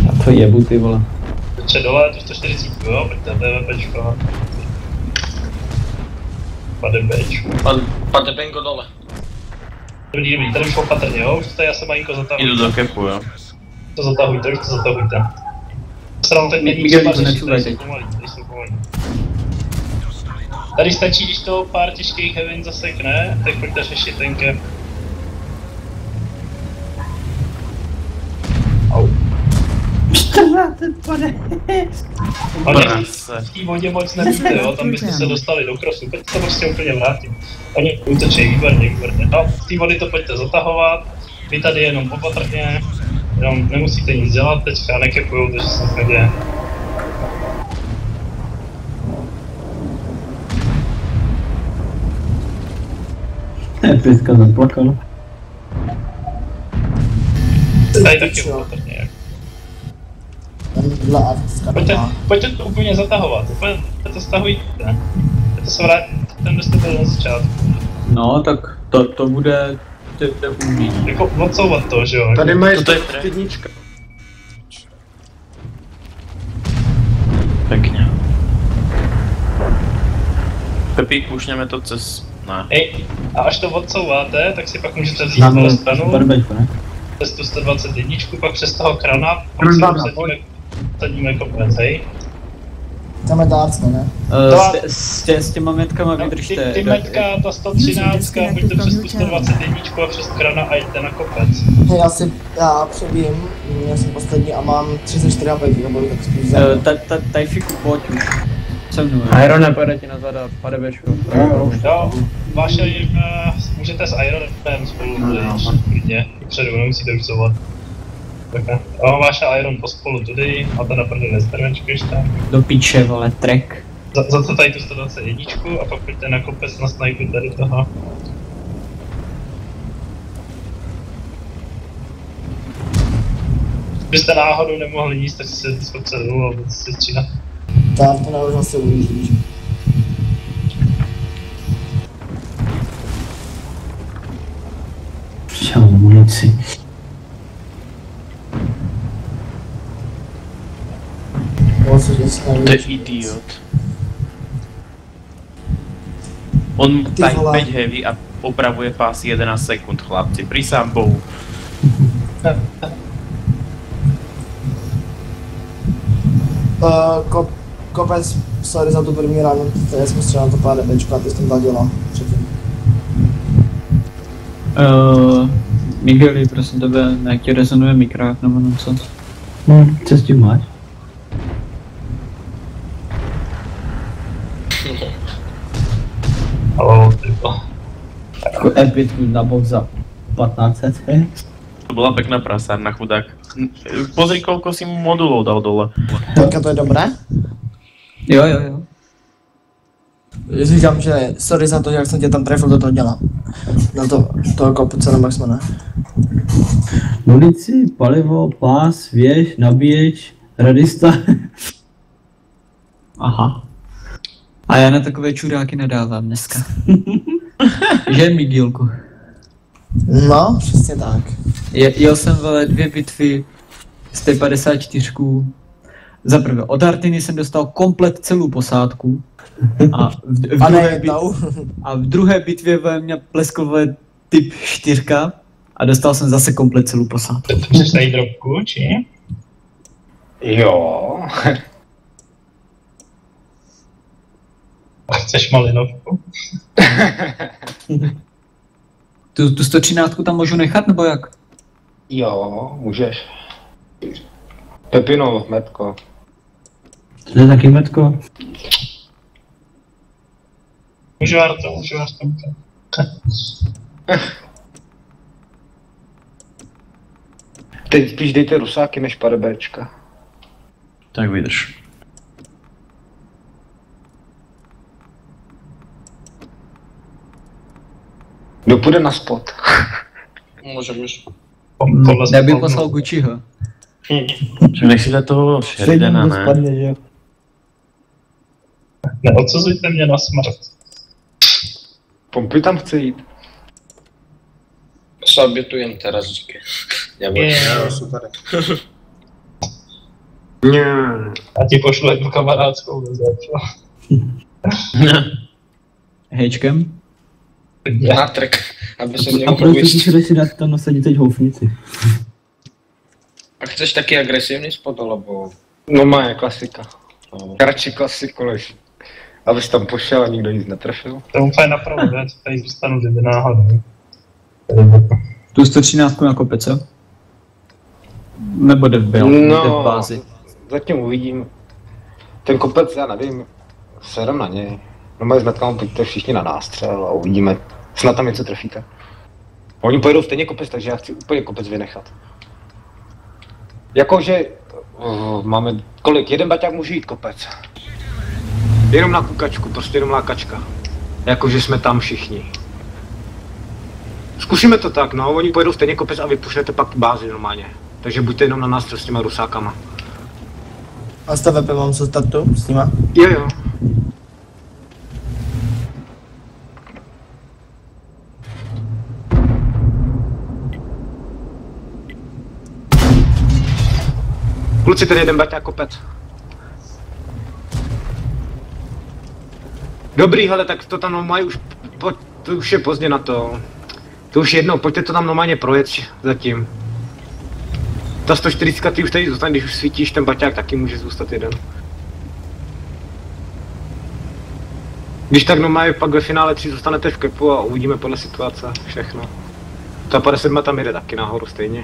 A to jebu ty vole. Peče dole, tu 140, jo, pojďte, to je pečko. Padebečku. Padebengo dole. Dobrý, tady už opatrně, jo, už to tady já se malinko zatahujte. Jdu do kepu, jo. To zatahujte, už to zatahujte. Stranu teď není třeba řešit, tady jsou pomalí. Tady stačí, když to pár těžkých heaven zasekne, tak pojďte řešit ten cap. Au. Ten pane. Oni v té vodě moc nebudete, jo, tam byste se dostali do krosu, pojďte se prostě úplně vrátit. Oni utečejí, výborně. No, v té vody to pojďte zatahovat, vy tady jenom opatrně, jenom nemusíte nic dělat teďka, nekepujou, takže se nic neděje. Pětka zaplakala. Tady taky opatrně, jak. Byla arktická. Pojďte to úplně zatahovat, úplně to stahujte. To se vrátí, ten byste byl na začátku. No, tak to bude umí. Jako odsouvat to, že jo? Tady mají to je střednička. Pekně. Pepi, pušněme to cez... Ne. Ej, a až to odsouváte, tak si pak můžete vzít tuhle stranu. Přes tu 121, pak přes toho krana, pak si sadíme kopec, hej? Tam je dárcka, ne? S těma metkama vydržte. Ty metka, ta 113, buďte přes tu 121 a přes krana a jděte na kopec. Hej, já přebím, já jsem poslední a mám 34 HP, nebo tak spíš za mnou. Tajfiku, pojď už. Se mnou. Irone, pojede ti nazad a pade bečko. Jo, vaše můžete s Ironem spolu klidně, předu, nemusíte už souvat. A váš Iron pospolu tudy a to na první nestrvenčku ještě. Do piče, vole, track. Za to tady tu 121 a pak pojďte na kopec na snipu tady toho. Kdybyste náhodou nemohli jíst, tak si se skopce dolů a budete si střídat. Tak to navrhl se ujíždíš. Přijel munici. To je idiot. On tady 5 heavy a opravuje pás 11 sekund, chlapci, prísám bohu. Kopec, sorry za tu první ránu, tady jsme střelali to pár debečko a ty jsi tam dal předtím. Migueli, prosím tebe, jak ti rezonuje mikrák nebo něco? Co s tím máš? Halo, typo. Jako F5 na bok za 1500, hej? To byla pekná prasárna, chudák. Pozri, koľko si mu modulov dal dole. Teďka to je dobré? Jo. Říkám, že sorry za to, jak jsem tě tam trefil, do toho dělám. Na toho kopce na Maxmana. Munici, palivo, pás, věž, nabíječ, radista. Aha. A já na takové čuráky nedávám dneska. Že, Miguelku? No, přesně tak. Jel jsem, vele, 2 bitvy z té 54. Za prvé, od Artiny jsem dostal komplet celou posádku. A v druhé bitvě ve mě pleskl, vele, typ 4 a dostal jsem zase komplet celou posádku. Chceš tady dropku, či? Jo. Chceš malinovku? Tu 113 tam můžu nechat, nebo jak? Jo, můžeš. Pepino, metko. To je taky metko? Můžu Arto. Teď spíš dejte rusáky než parebéčka. Tak vydrž. Kdo půjde na spot? Můžeme už. Já bych poslal Gucciho. Nech si dát toho Sheridana, ne? Neodsuzujte mě na smrt. Pompy tam chce jít. Sabitujem teraz, díky. Já super. A ti pošlu jednu kamarádskou vezet. Hečkem? Nátrk, aby se měl a proč si dát tam nasadit teď houfnici? A chceš taky agresivní spot, alebo? No má je klasika. Radši klasiku lež. Abys tam pošel a nikdo nic netrefil. To je úplně napravo, věc, tady zůstanu kdyby náhodou. Tu 113 na kopec, jo? Nebo jde v bázi? Zatím uvidím. Ten kopec, já nevím, sedem na něj. No mají s metkama, pojďte všichni na nástřel a uvidíme, snad tam něco trefíte. Oni pojedou stejně kopec, takže já chci úplně kopec vynechat. Jakože máme kolik? Jeden baťák může jít kopec. Jenom na kukačku, prostě jenom lákačka. Jakože jsme tam všichni. Zkusíme to tak, no, oni pojedou stejně kopec a vy pušnete pak bázi normálně. Takže buďte jenom na nástřel s těma rusákama. A s TVP mám co startu s nima? Jo. Kluci, tady jeden baťák kopec. Dobrý, hele, tak to tam mají už, to už je pozdě na to. To už jednou, pojďte to tam normálně projet zatím. Ta 140 ty už tady zůstane, když už svítíš ten baťák, taky může zůstat jeden. Když tak normálně pak ve finále 3 zůstanete v kepu a uvidíme podle situace všechno. Ta 57 tam jde taky nahoru stejně.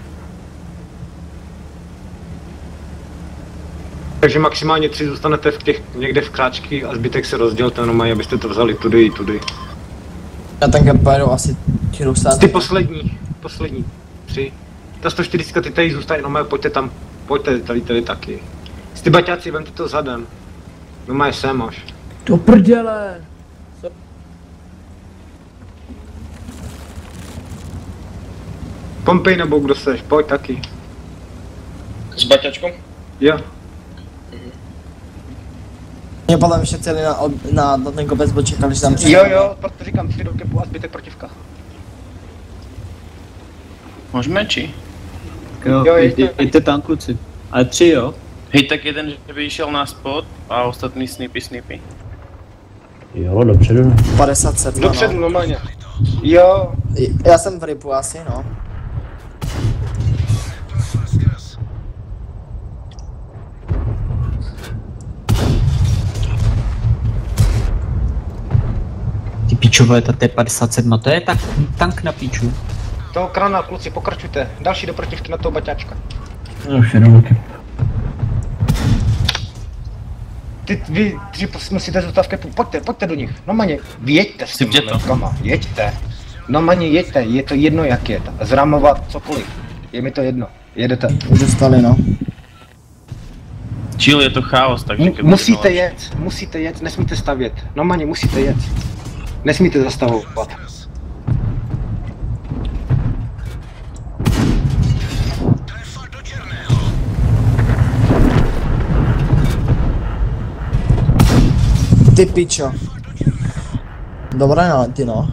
Takže maximálně 3 zůstanete někde v kráčky a zbytek se rozdělte normálně, abyste to vzali tudy i tudy. A ten kep pojedou asi ti ty poslední 3. Ta 140 ty tady zůstají, normálně pojďte tady taky. Ty baťáci, vemte to zadem. Normálně sem až. Do prdele! Pompej nebo kdo seš, pojď taky. S baťačkou? Jo. Mě podle mě celý na ten kopec, bo čekali, že tam přijde. Jo, proto říkám 3 do kepu a zbytek protivka. Můžeme či? Jo, jděte tam kluci. Ale 3 jo? Hej, tak jeden, že by šel na spot a ostatní snipy. Jo, dopředu. 57, dopředu, normálně. Jo. Já jsem v ripu asi, no. Ty pičové, ta T57, to je tak tank na piču. Toho krana, kluci, pokračujte. Další do protivky na toho baťáčka. No už jenom kep. Vy 3 musíte zůstat v kepu, pojďte do nich. Normálně, jeďte s těmi metkama, jeďte. Normálně jeďte, je to jedno jak je. Zramovat cokoliv, je mi to jedno, jedete. Už dostali, no. Chill, je to chaos, takže... Musíte jet, nesmíte stavět. Normálně musíte jet. Nesmíte zastavovat. Ty pičo. Dobré nálety, no.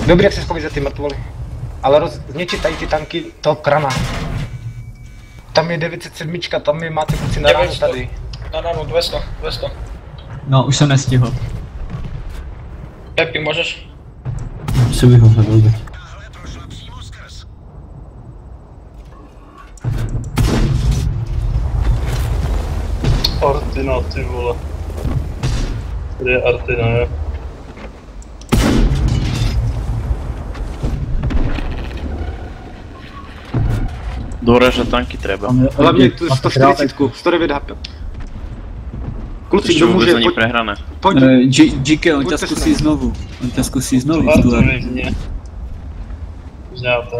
Dobrý, jak se schoví za ty mrtvoly. Ale zničit tady ty tanky toho krana. Tam je 907, tam je máte kluci na ránu tady. Na ránu, 200. No, už jsem nestihl. Pepi, můžeš? Co bych ho zabil? Artina, ty vole. Tady je Artina, jo? Doražat tanky treba. Hlavně tu 140, 109 HP. Kluci, kdo může, pojď. Prehrané. Pojď. GK, on tě zkusí znovu. Znáte.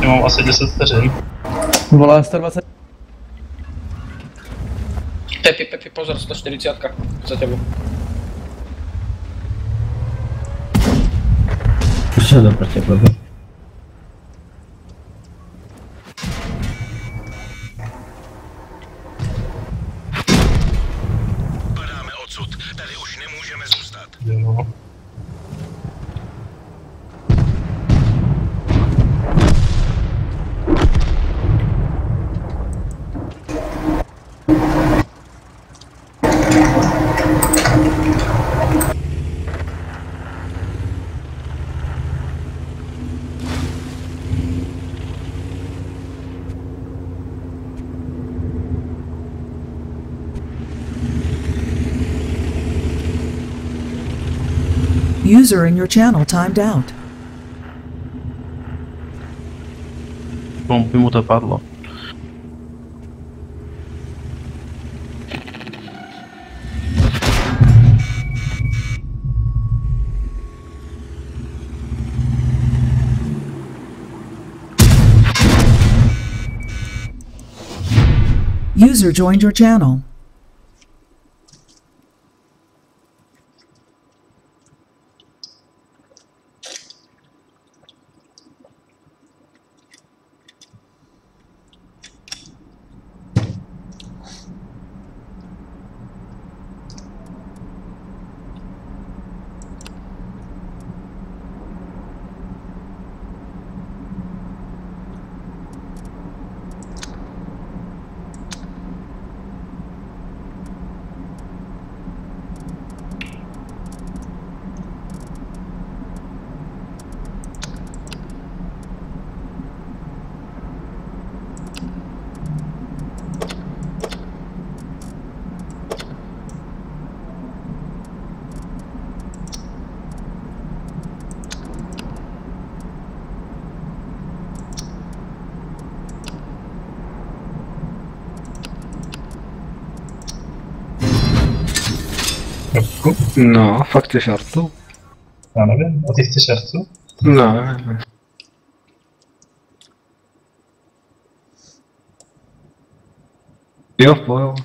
Já mám asi 10 vteřin. Volá 120. Pepi, pozor, 140 za tebou. Už se to prostě blbě. Padáme odsud, tady už nemůžeme zůstat. Jo. User in your channel timed out. Pompy mu to padlo. User joined your channel. No, fakt chceš Artu? Já nevím, a ty chceš Artu? No. Jo, pojď.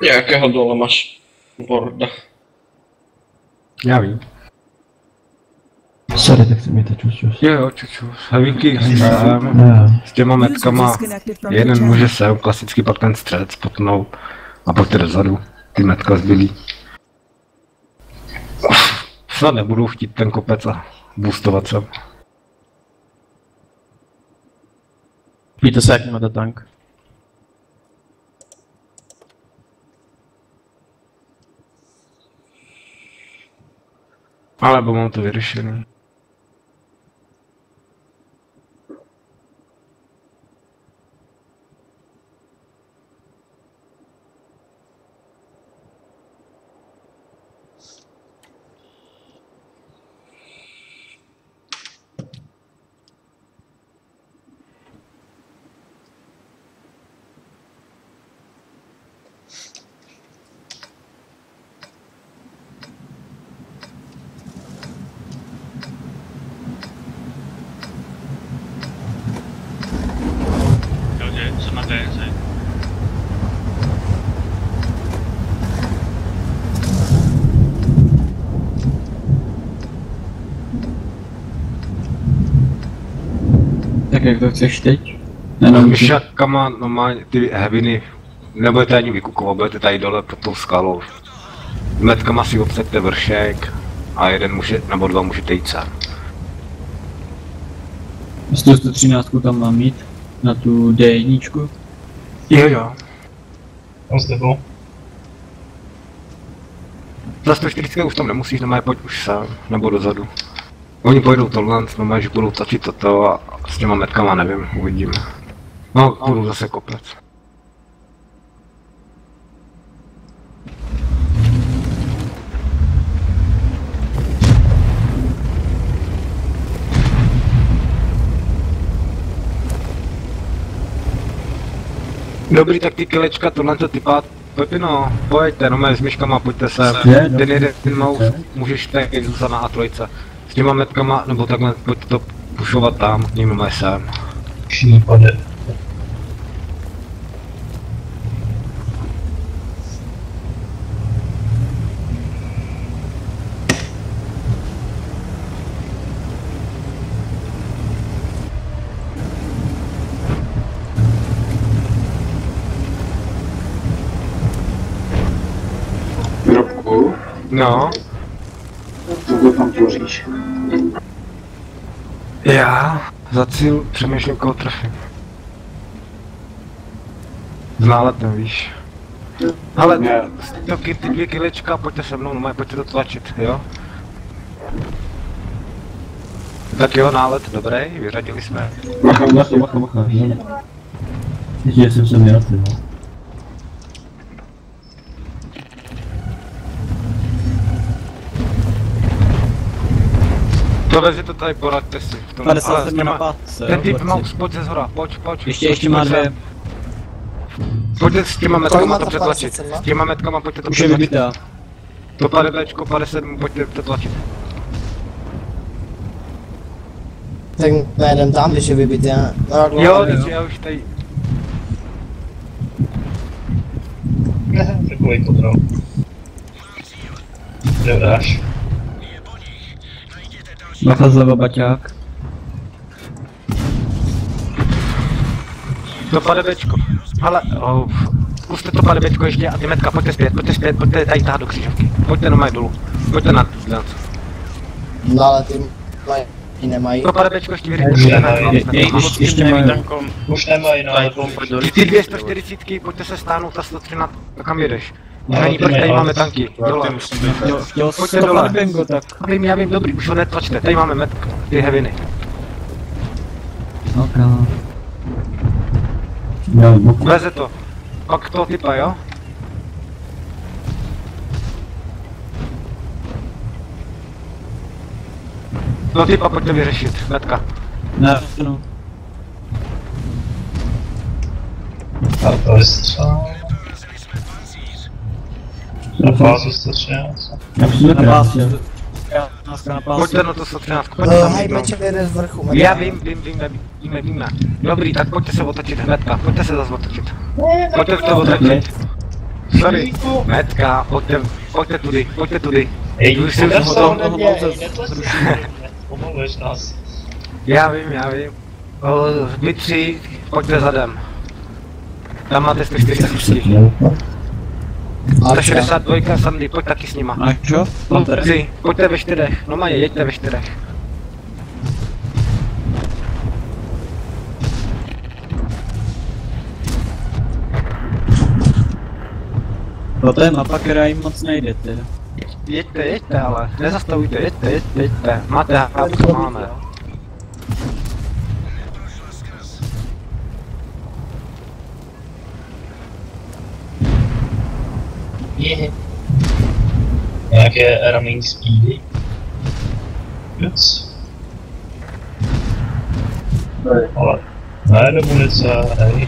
Jakého dole máš borda? Já vím. Sorry, tak se mi to čus. Jo, čus. Heavy s těma metkama. Jeden může sem, klasicky pak ten střed spotnout a pojďte dozadu. Ty metka zbylí. Snad nebudou chtít ten kopec a boostovat sem. Víte se, jak máte tank? Alebo mám to vyřešený. Tak jak to chceš teď? Myšakama normálně ty heaviny nebudete ani vykukovat, budete tady dole pod tou skalou. Metkama si obsaďte vršek a jeden může, nebo dva můžete jít sám. 113 tam mám mít na tu D1. Jo. Tam s tebou. Za 140 už tam nemusíš, normálně pojď už sám, nebo dozadu. Oni pojedou tohle, normálně, že budou tačit toto a s těma metkama nevím, uvidíme. No, budu zase kopec. Dobrý, tak ty kilečka, tohle typát, Pepino, pojďte, no s myškama, pojďte sem. Ten jeden mouse můžeš tady zůstat na A3. S těma metkama, nebo takhle, pojďte to pušovat tam, k ním máme sem. Šípade. No. Co tam tvoříš? Já za cíl přemýšlím, koho trefím. S náletem, víš. Ale ty dvě kilečka, pojďte se mnou, no pojďte to tlačit, jo? Tak jo, nálet, dobrý, vyřadili jsme. Bacha, Ještě jsem se měl, ty no. To vezi to tady, poraďte si. 57 na pás. Ten typ mouse, pojď ze zhora, pojď. Ještě má dvě. Pojďte s těma metkama to přetlačit. S těma metkama pojďte to přetlačit. Už je vybitá. To 50, 57, pojďte to tlačit. Tak nejdem tam, když je vybitý, jo, teď já už tady. Takový kontrol. Kde dáš? Bacha zleva, baťák. To padebečko. Ale, zkuste to padebečko ještě a ty metka, pojďte zpět, pojďte tady tahat do křižovky. Pojďte normálně dolů. Pojďte na tu. No ale ty mají Ji nemají. To padebečko 4 Ještě nemají tankom. Už nemají, no. Ty 240, pojďte se stáhnout a 113, kam jedeš? Není, proč tady máme tanky, dole. Pojďte dole. Já vím, dobrý, už ho netlačte, tady máme metk, ty heaviny. Veze to. Pak toho typa, jo? Toho typa pojďte vyřešit, metka. Ne, no. A to je střel. Na bázu 113. Na bázu. Pojďte na to 113, Hej, mečem jede z vrchu. Já víme. Dobrý, tak pojďte se otočit hnedka, pojďte se zase otočit. Pojďte to otočit. Sorry, metka, pojďte tudy. Ej, jsem to toho pomluveš nás. Já vím. Vy 3, pojďte zadem. Tam máte 140. 162, Sandy, pojď taky s nima. A čo? Kluci, pojďte ve 4, no mají, jeďte ve 4. To je mapa, která jim moc nejde teda. Jeďte, ale nezastavujte, jeďte. Máte hápku, máme. Nějaké running speedy. Yes. Ale ne do munice, hej.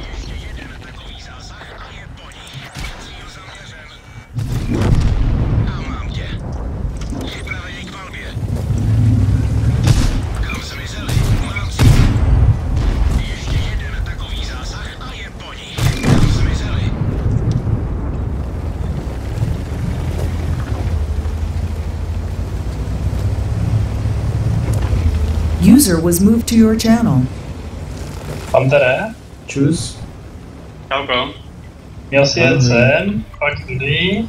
User was moved to your channel. Pantere? Čus. Čauko. Měl si jet sem, pak tudy,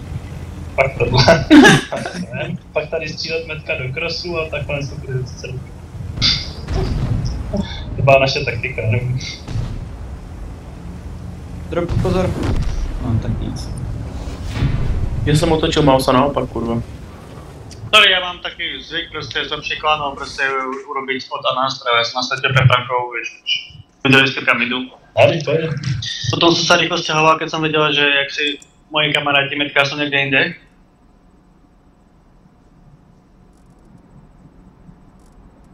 pak tohle, pak sem, pak tady střílet metka do crossu a takhle to bude celý. To byla naše taktika, nevím. Drop, pozor. Mám tak nic. Já jsem otočil mouse naopak, kurva. Sorry, já mám taky zvyk, prostě jsem přikladnul prostě urobit spot a nástroj, já jsem nasadil peprankou, víš, viděli jste kam jdu. Potom jsem se rychle stěhoval, když jsem viděl, že jak si moji kamaráti metka jsou někde jinde.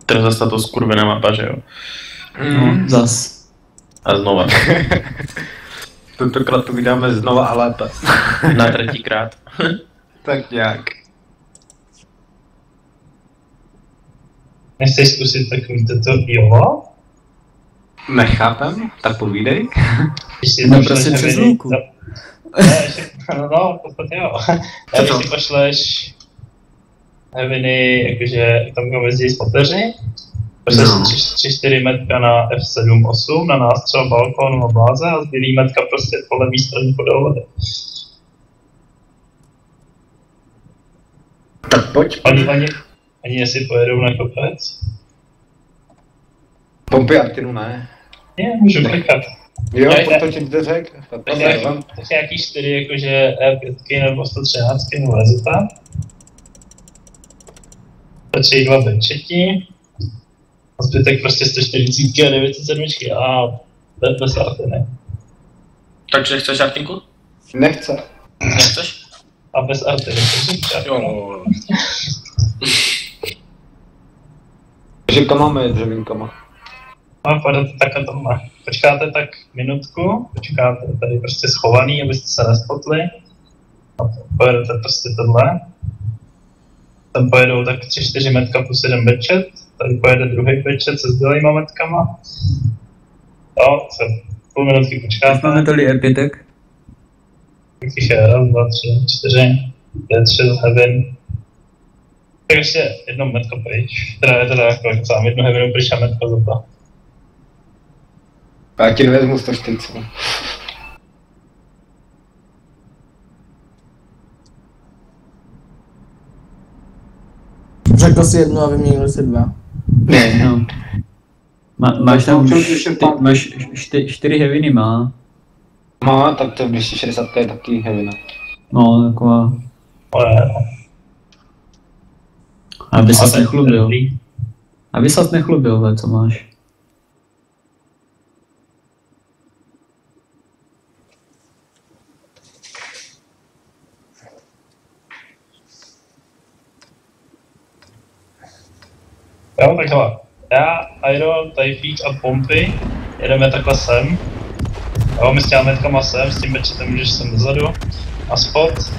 Teraz zase tato skurvená mapa, že jo? Zas. A znova. Tentokrát to vydáme znova a lépe. Na třetíkrát. Tak nějak. Nechceš zkusit takový toto jovo? Nechápem, tak povídej. No prosím přes lůku. No, v podstatě jo. A když si pošleš heaviny, jakože tam mezi spoteři, pošleš 3-4 metka na F7-8, na nástřel balkónu a bláze a zbylý metka prostě po levý straně po dohledu. Tak pojď. Ani jestli pojedou na kopec? Pompy Artinu ne. Ne, můžu klikat. Jo, potočit řek. Tak nějaký 4 jakože E5 nebo 113 nebo lezeta. Stačí 2 B3. A zbytek prostě 140 a 907 a bez Artiny. Takže chceš Artinku? Nechce. Nechceš? A bez Artiny, jo. Dřevka máme je dřevínkama. No, pojďte takhle to má. Počkáte tak minutku, počkáte tady prostě schovaný, abyste se nespotli. A pojedete prostě tohle. Tam pojedou tak 3-4 metka plus 1 bečet. Tady pojede druhý bečet se zbylejma metkama. No, co? Půl minutky počkáte. Máme tolik epitek. Jakých je? 1, 2, 3, 4, 5, 6 heaven. Tak ještě jednou metko pryč. Teda je teda jako sám jednu heavenu pryč a metko za to. Já ti nevezmu 140. Řekl si jednu a vyměnil si 2. Ne, no. Máš tam, máš 4 heaviny má. Má, tak to 260 je taky heavina. No, taková. Aby ses nechlubil. Aby ses nechlubil, co máš. Jo, tak hele. Já, Iron, tady Feed a pompy. Jedeme takhle sem. Jo, my s těma metkama sem, s tím bečetem můžeš sem dozadu. A spot.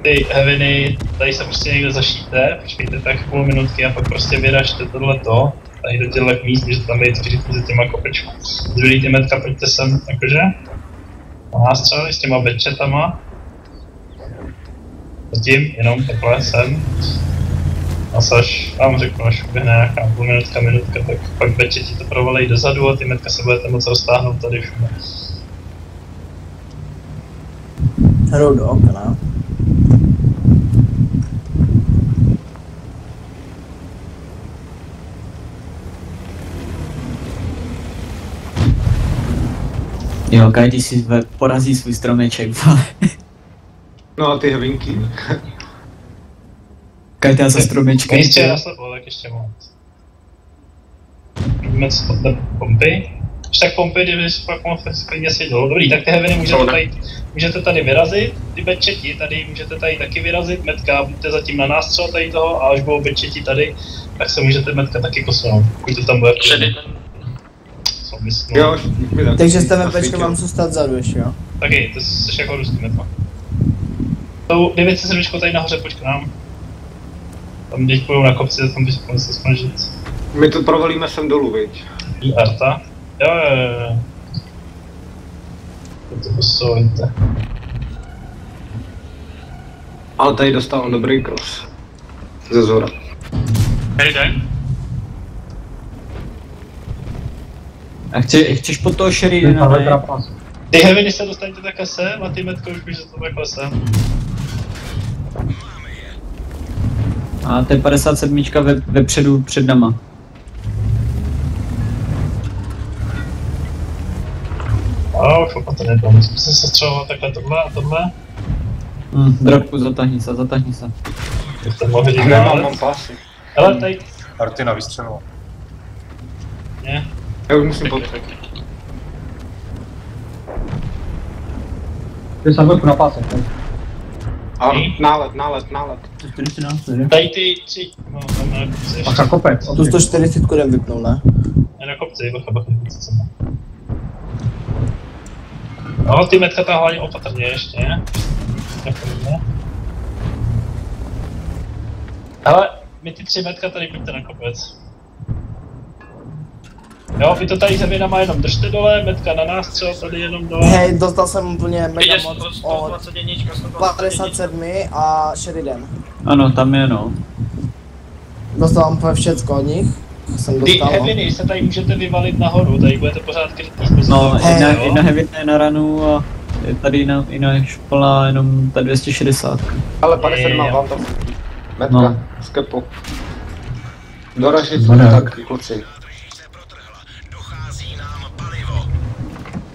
Ty heaviny, tady se prostě někde zašíte, počkejte tak půl minutky a pak prostě vyražte tohleto. Tady do těchto míst, můžete tam být vždycky za těma kopečku. Zbylý ty metka, pojďte sem, jakože. Na nástřely s těma bečetama. Zatím, jenom takhle sem. A až vám řeknu, až uběhne nějaká půl minutka, tak pak bečeti to provalej dozadu a ty metka se budete moc roztáhnout tady všude. Hrou do okna. Jo, Kajdi si porazí svůj stromeček, vole. No a ty hevinky. Kajdi za stromečkem. Ještě naslepo, tak ještě moc. Vidíme, co pod pompy. Když tak pompy, kdyby si pak mohl klidně seděl. Dobrý, tak ty heaviny můžete tady vyrazit, ty bečeti tady můžete tady taky vyrazit, metka, buďte zatím na nástřel tady toho a až budou bečeti tady, tak se můžete metka taky posunout, pokud to tam bude. Jo, takže s tebe pečka mám zůstat vzadu ještě, jo? Taky, to jsi jako ruský metma. Tou 907 tady nahoře, pojď k nám. Tam když půjdou na kopci, tam bys mohl se snažit. My to provalíme sem dolů, viď? I Arta. Jo. To posouvíte. Ale tady dostal dobrý cross. Ze zhora. Hej, den. A chceš pod toho Sheridana, ne? Ty heaviny se dostaňte takhle sem a ty metko už běžte to takhle sem. A to je 57 vepředu před nama. A už opatrně to, musím se sestřelovat takhle tohle a tohle. Drakku, zatahni se. Tak to mohl říct mám pásy. Hele, tady. Artina vystřelila. Ne. Já už musím pod. Ty jsem velkou na pásek, tak. A nálet. Tady ty 3, no tam na kopci ještě. A kopec. Tu 140 jdem vypnout, ne? Ne na kopci, bacha, co má. No, ty metka tam hlavně opatrně ještě, ne? Hele, my ty 3 metka tady pojďte na kopec. Jo, vy to tady zeměnama jenom držte dole, metka na nástřel, tady jenom dole. Hej, dostal jsem úplně mega moc od 57 a Sheridan. Ano, tam je no. Dostal úplně všecko od nich. Ty heaviny se tady můžete vyvalit nahoru, tady budete pořád krytý z pozice. No, jedna heavina je na ranu a je tady jiná špala jenom ta 260. Ale 50 má vám tam metka, z kepu. Doražit, tak kluci.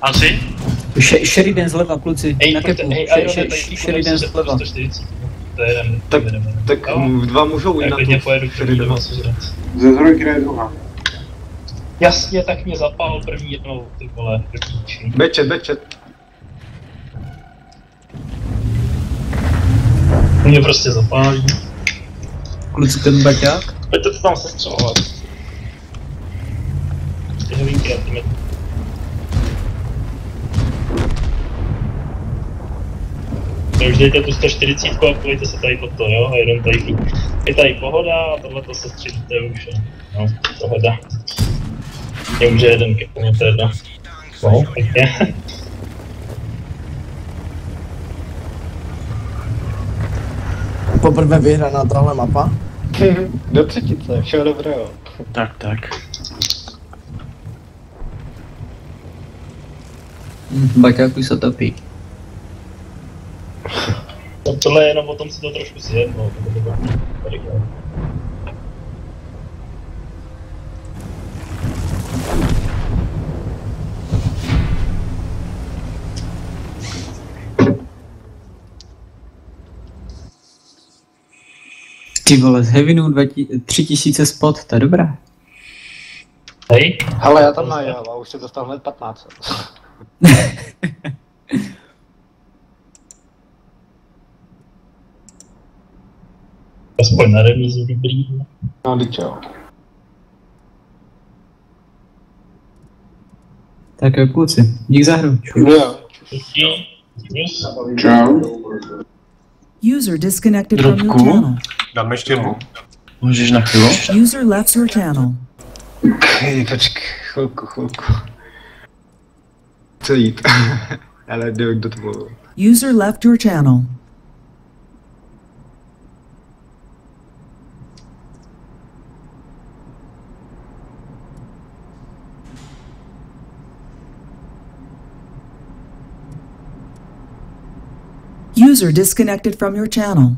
Asi? Sheridan zleva, kluci, na kepu. Sheridan zleva. Tak dva můžou jít na tu Sheridana. Ze zhruj je druhá. Jasně, tak mě zapál první jednou, ty vole, první. Bečet. Mě prostě zapálí. Kluci, ten baťák? Pojďte to tam sestřelovat. Ty hevinky a ty metky. Už dejte tu 140 a pojďte se tady pod to, jo, a jenom tady. Je tady pohoda a tohleto se střílíte už, no, pohoda. Je už jeden kepu, to je jedno. No, pěkně. Poprvé vyhraná tahle mapa. Do třetice, všeho dobrého. Tak. Baťáku se topí. No, tohle je jenom o tom si to trošku sjednout. Ty vole, z Heavinu 3000 spot, to je dobré. Hej. Hele, já tam najel a už se dostal hned 15. Aspoň na remízu dobrý. No, teď čau. Tak jo, kluci, dík za hru. Čau. User disconnected from your channel. Dáme ještě jednou. Můžeš na chvíli? User left your channel. Počkej, chvilku. Co jít? Ale kdo to mluvil? User left your channel. User disconnected from your channel.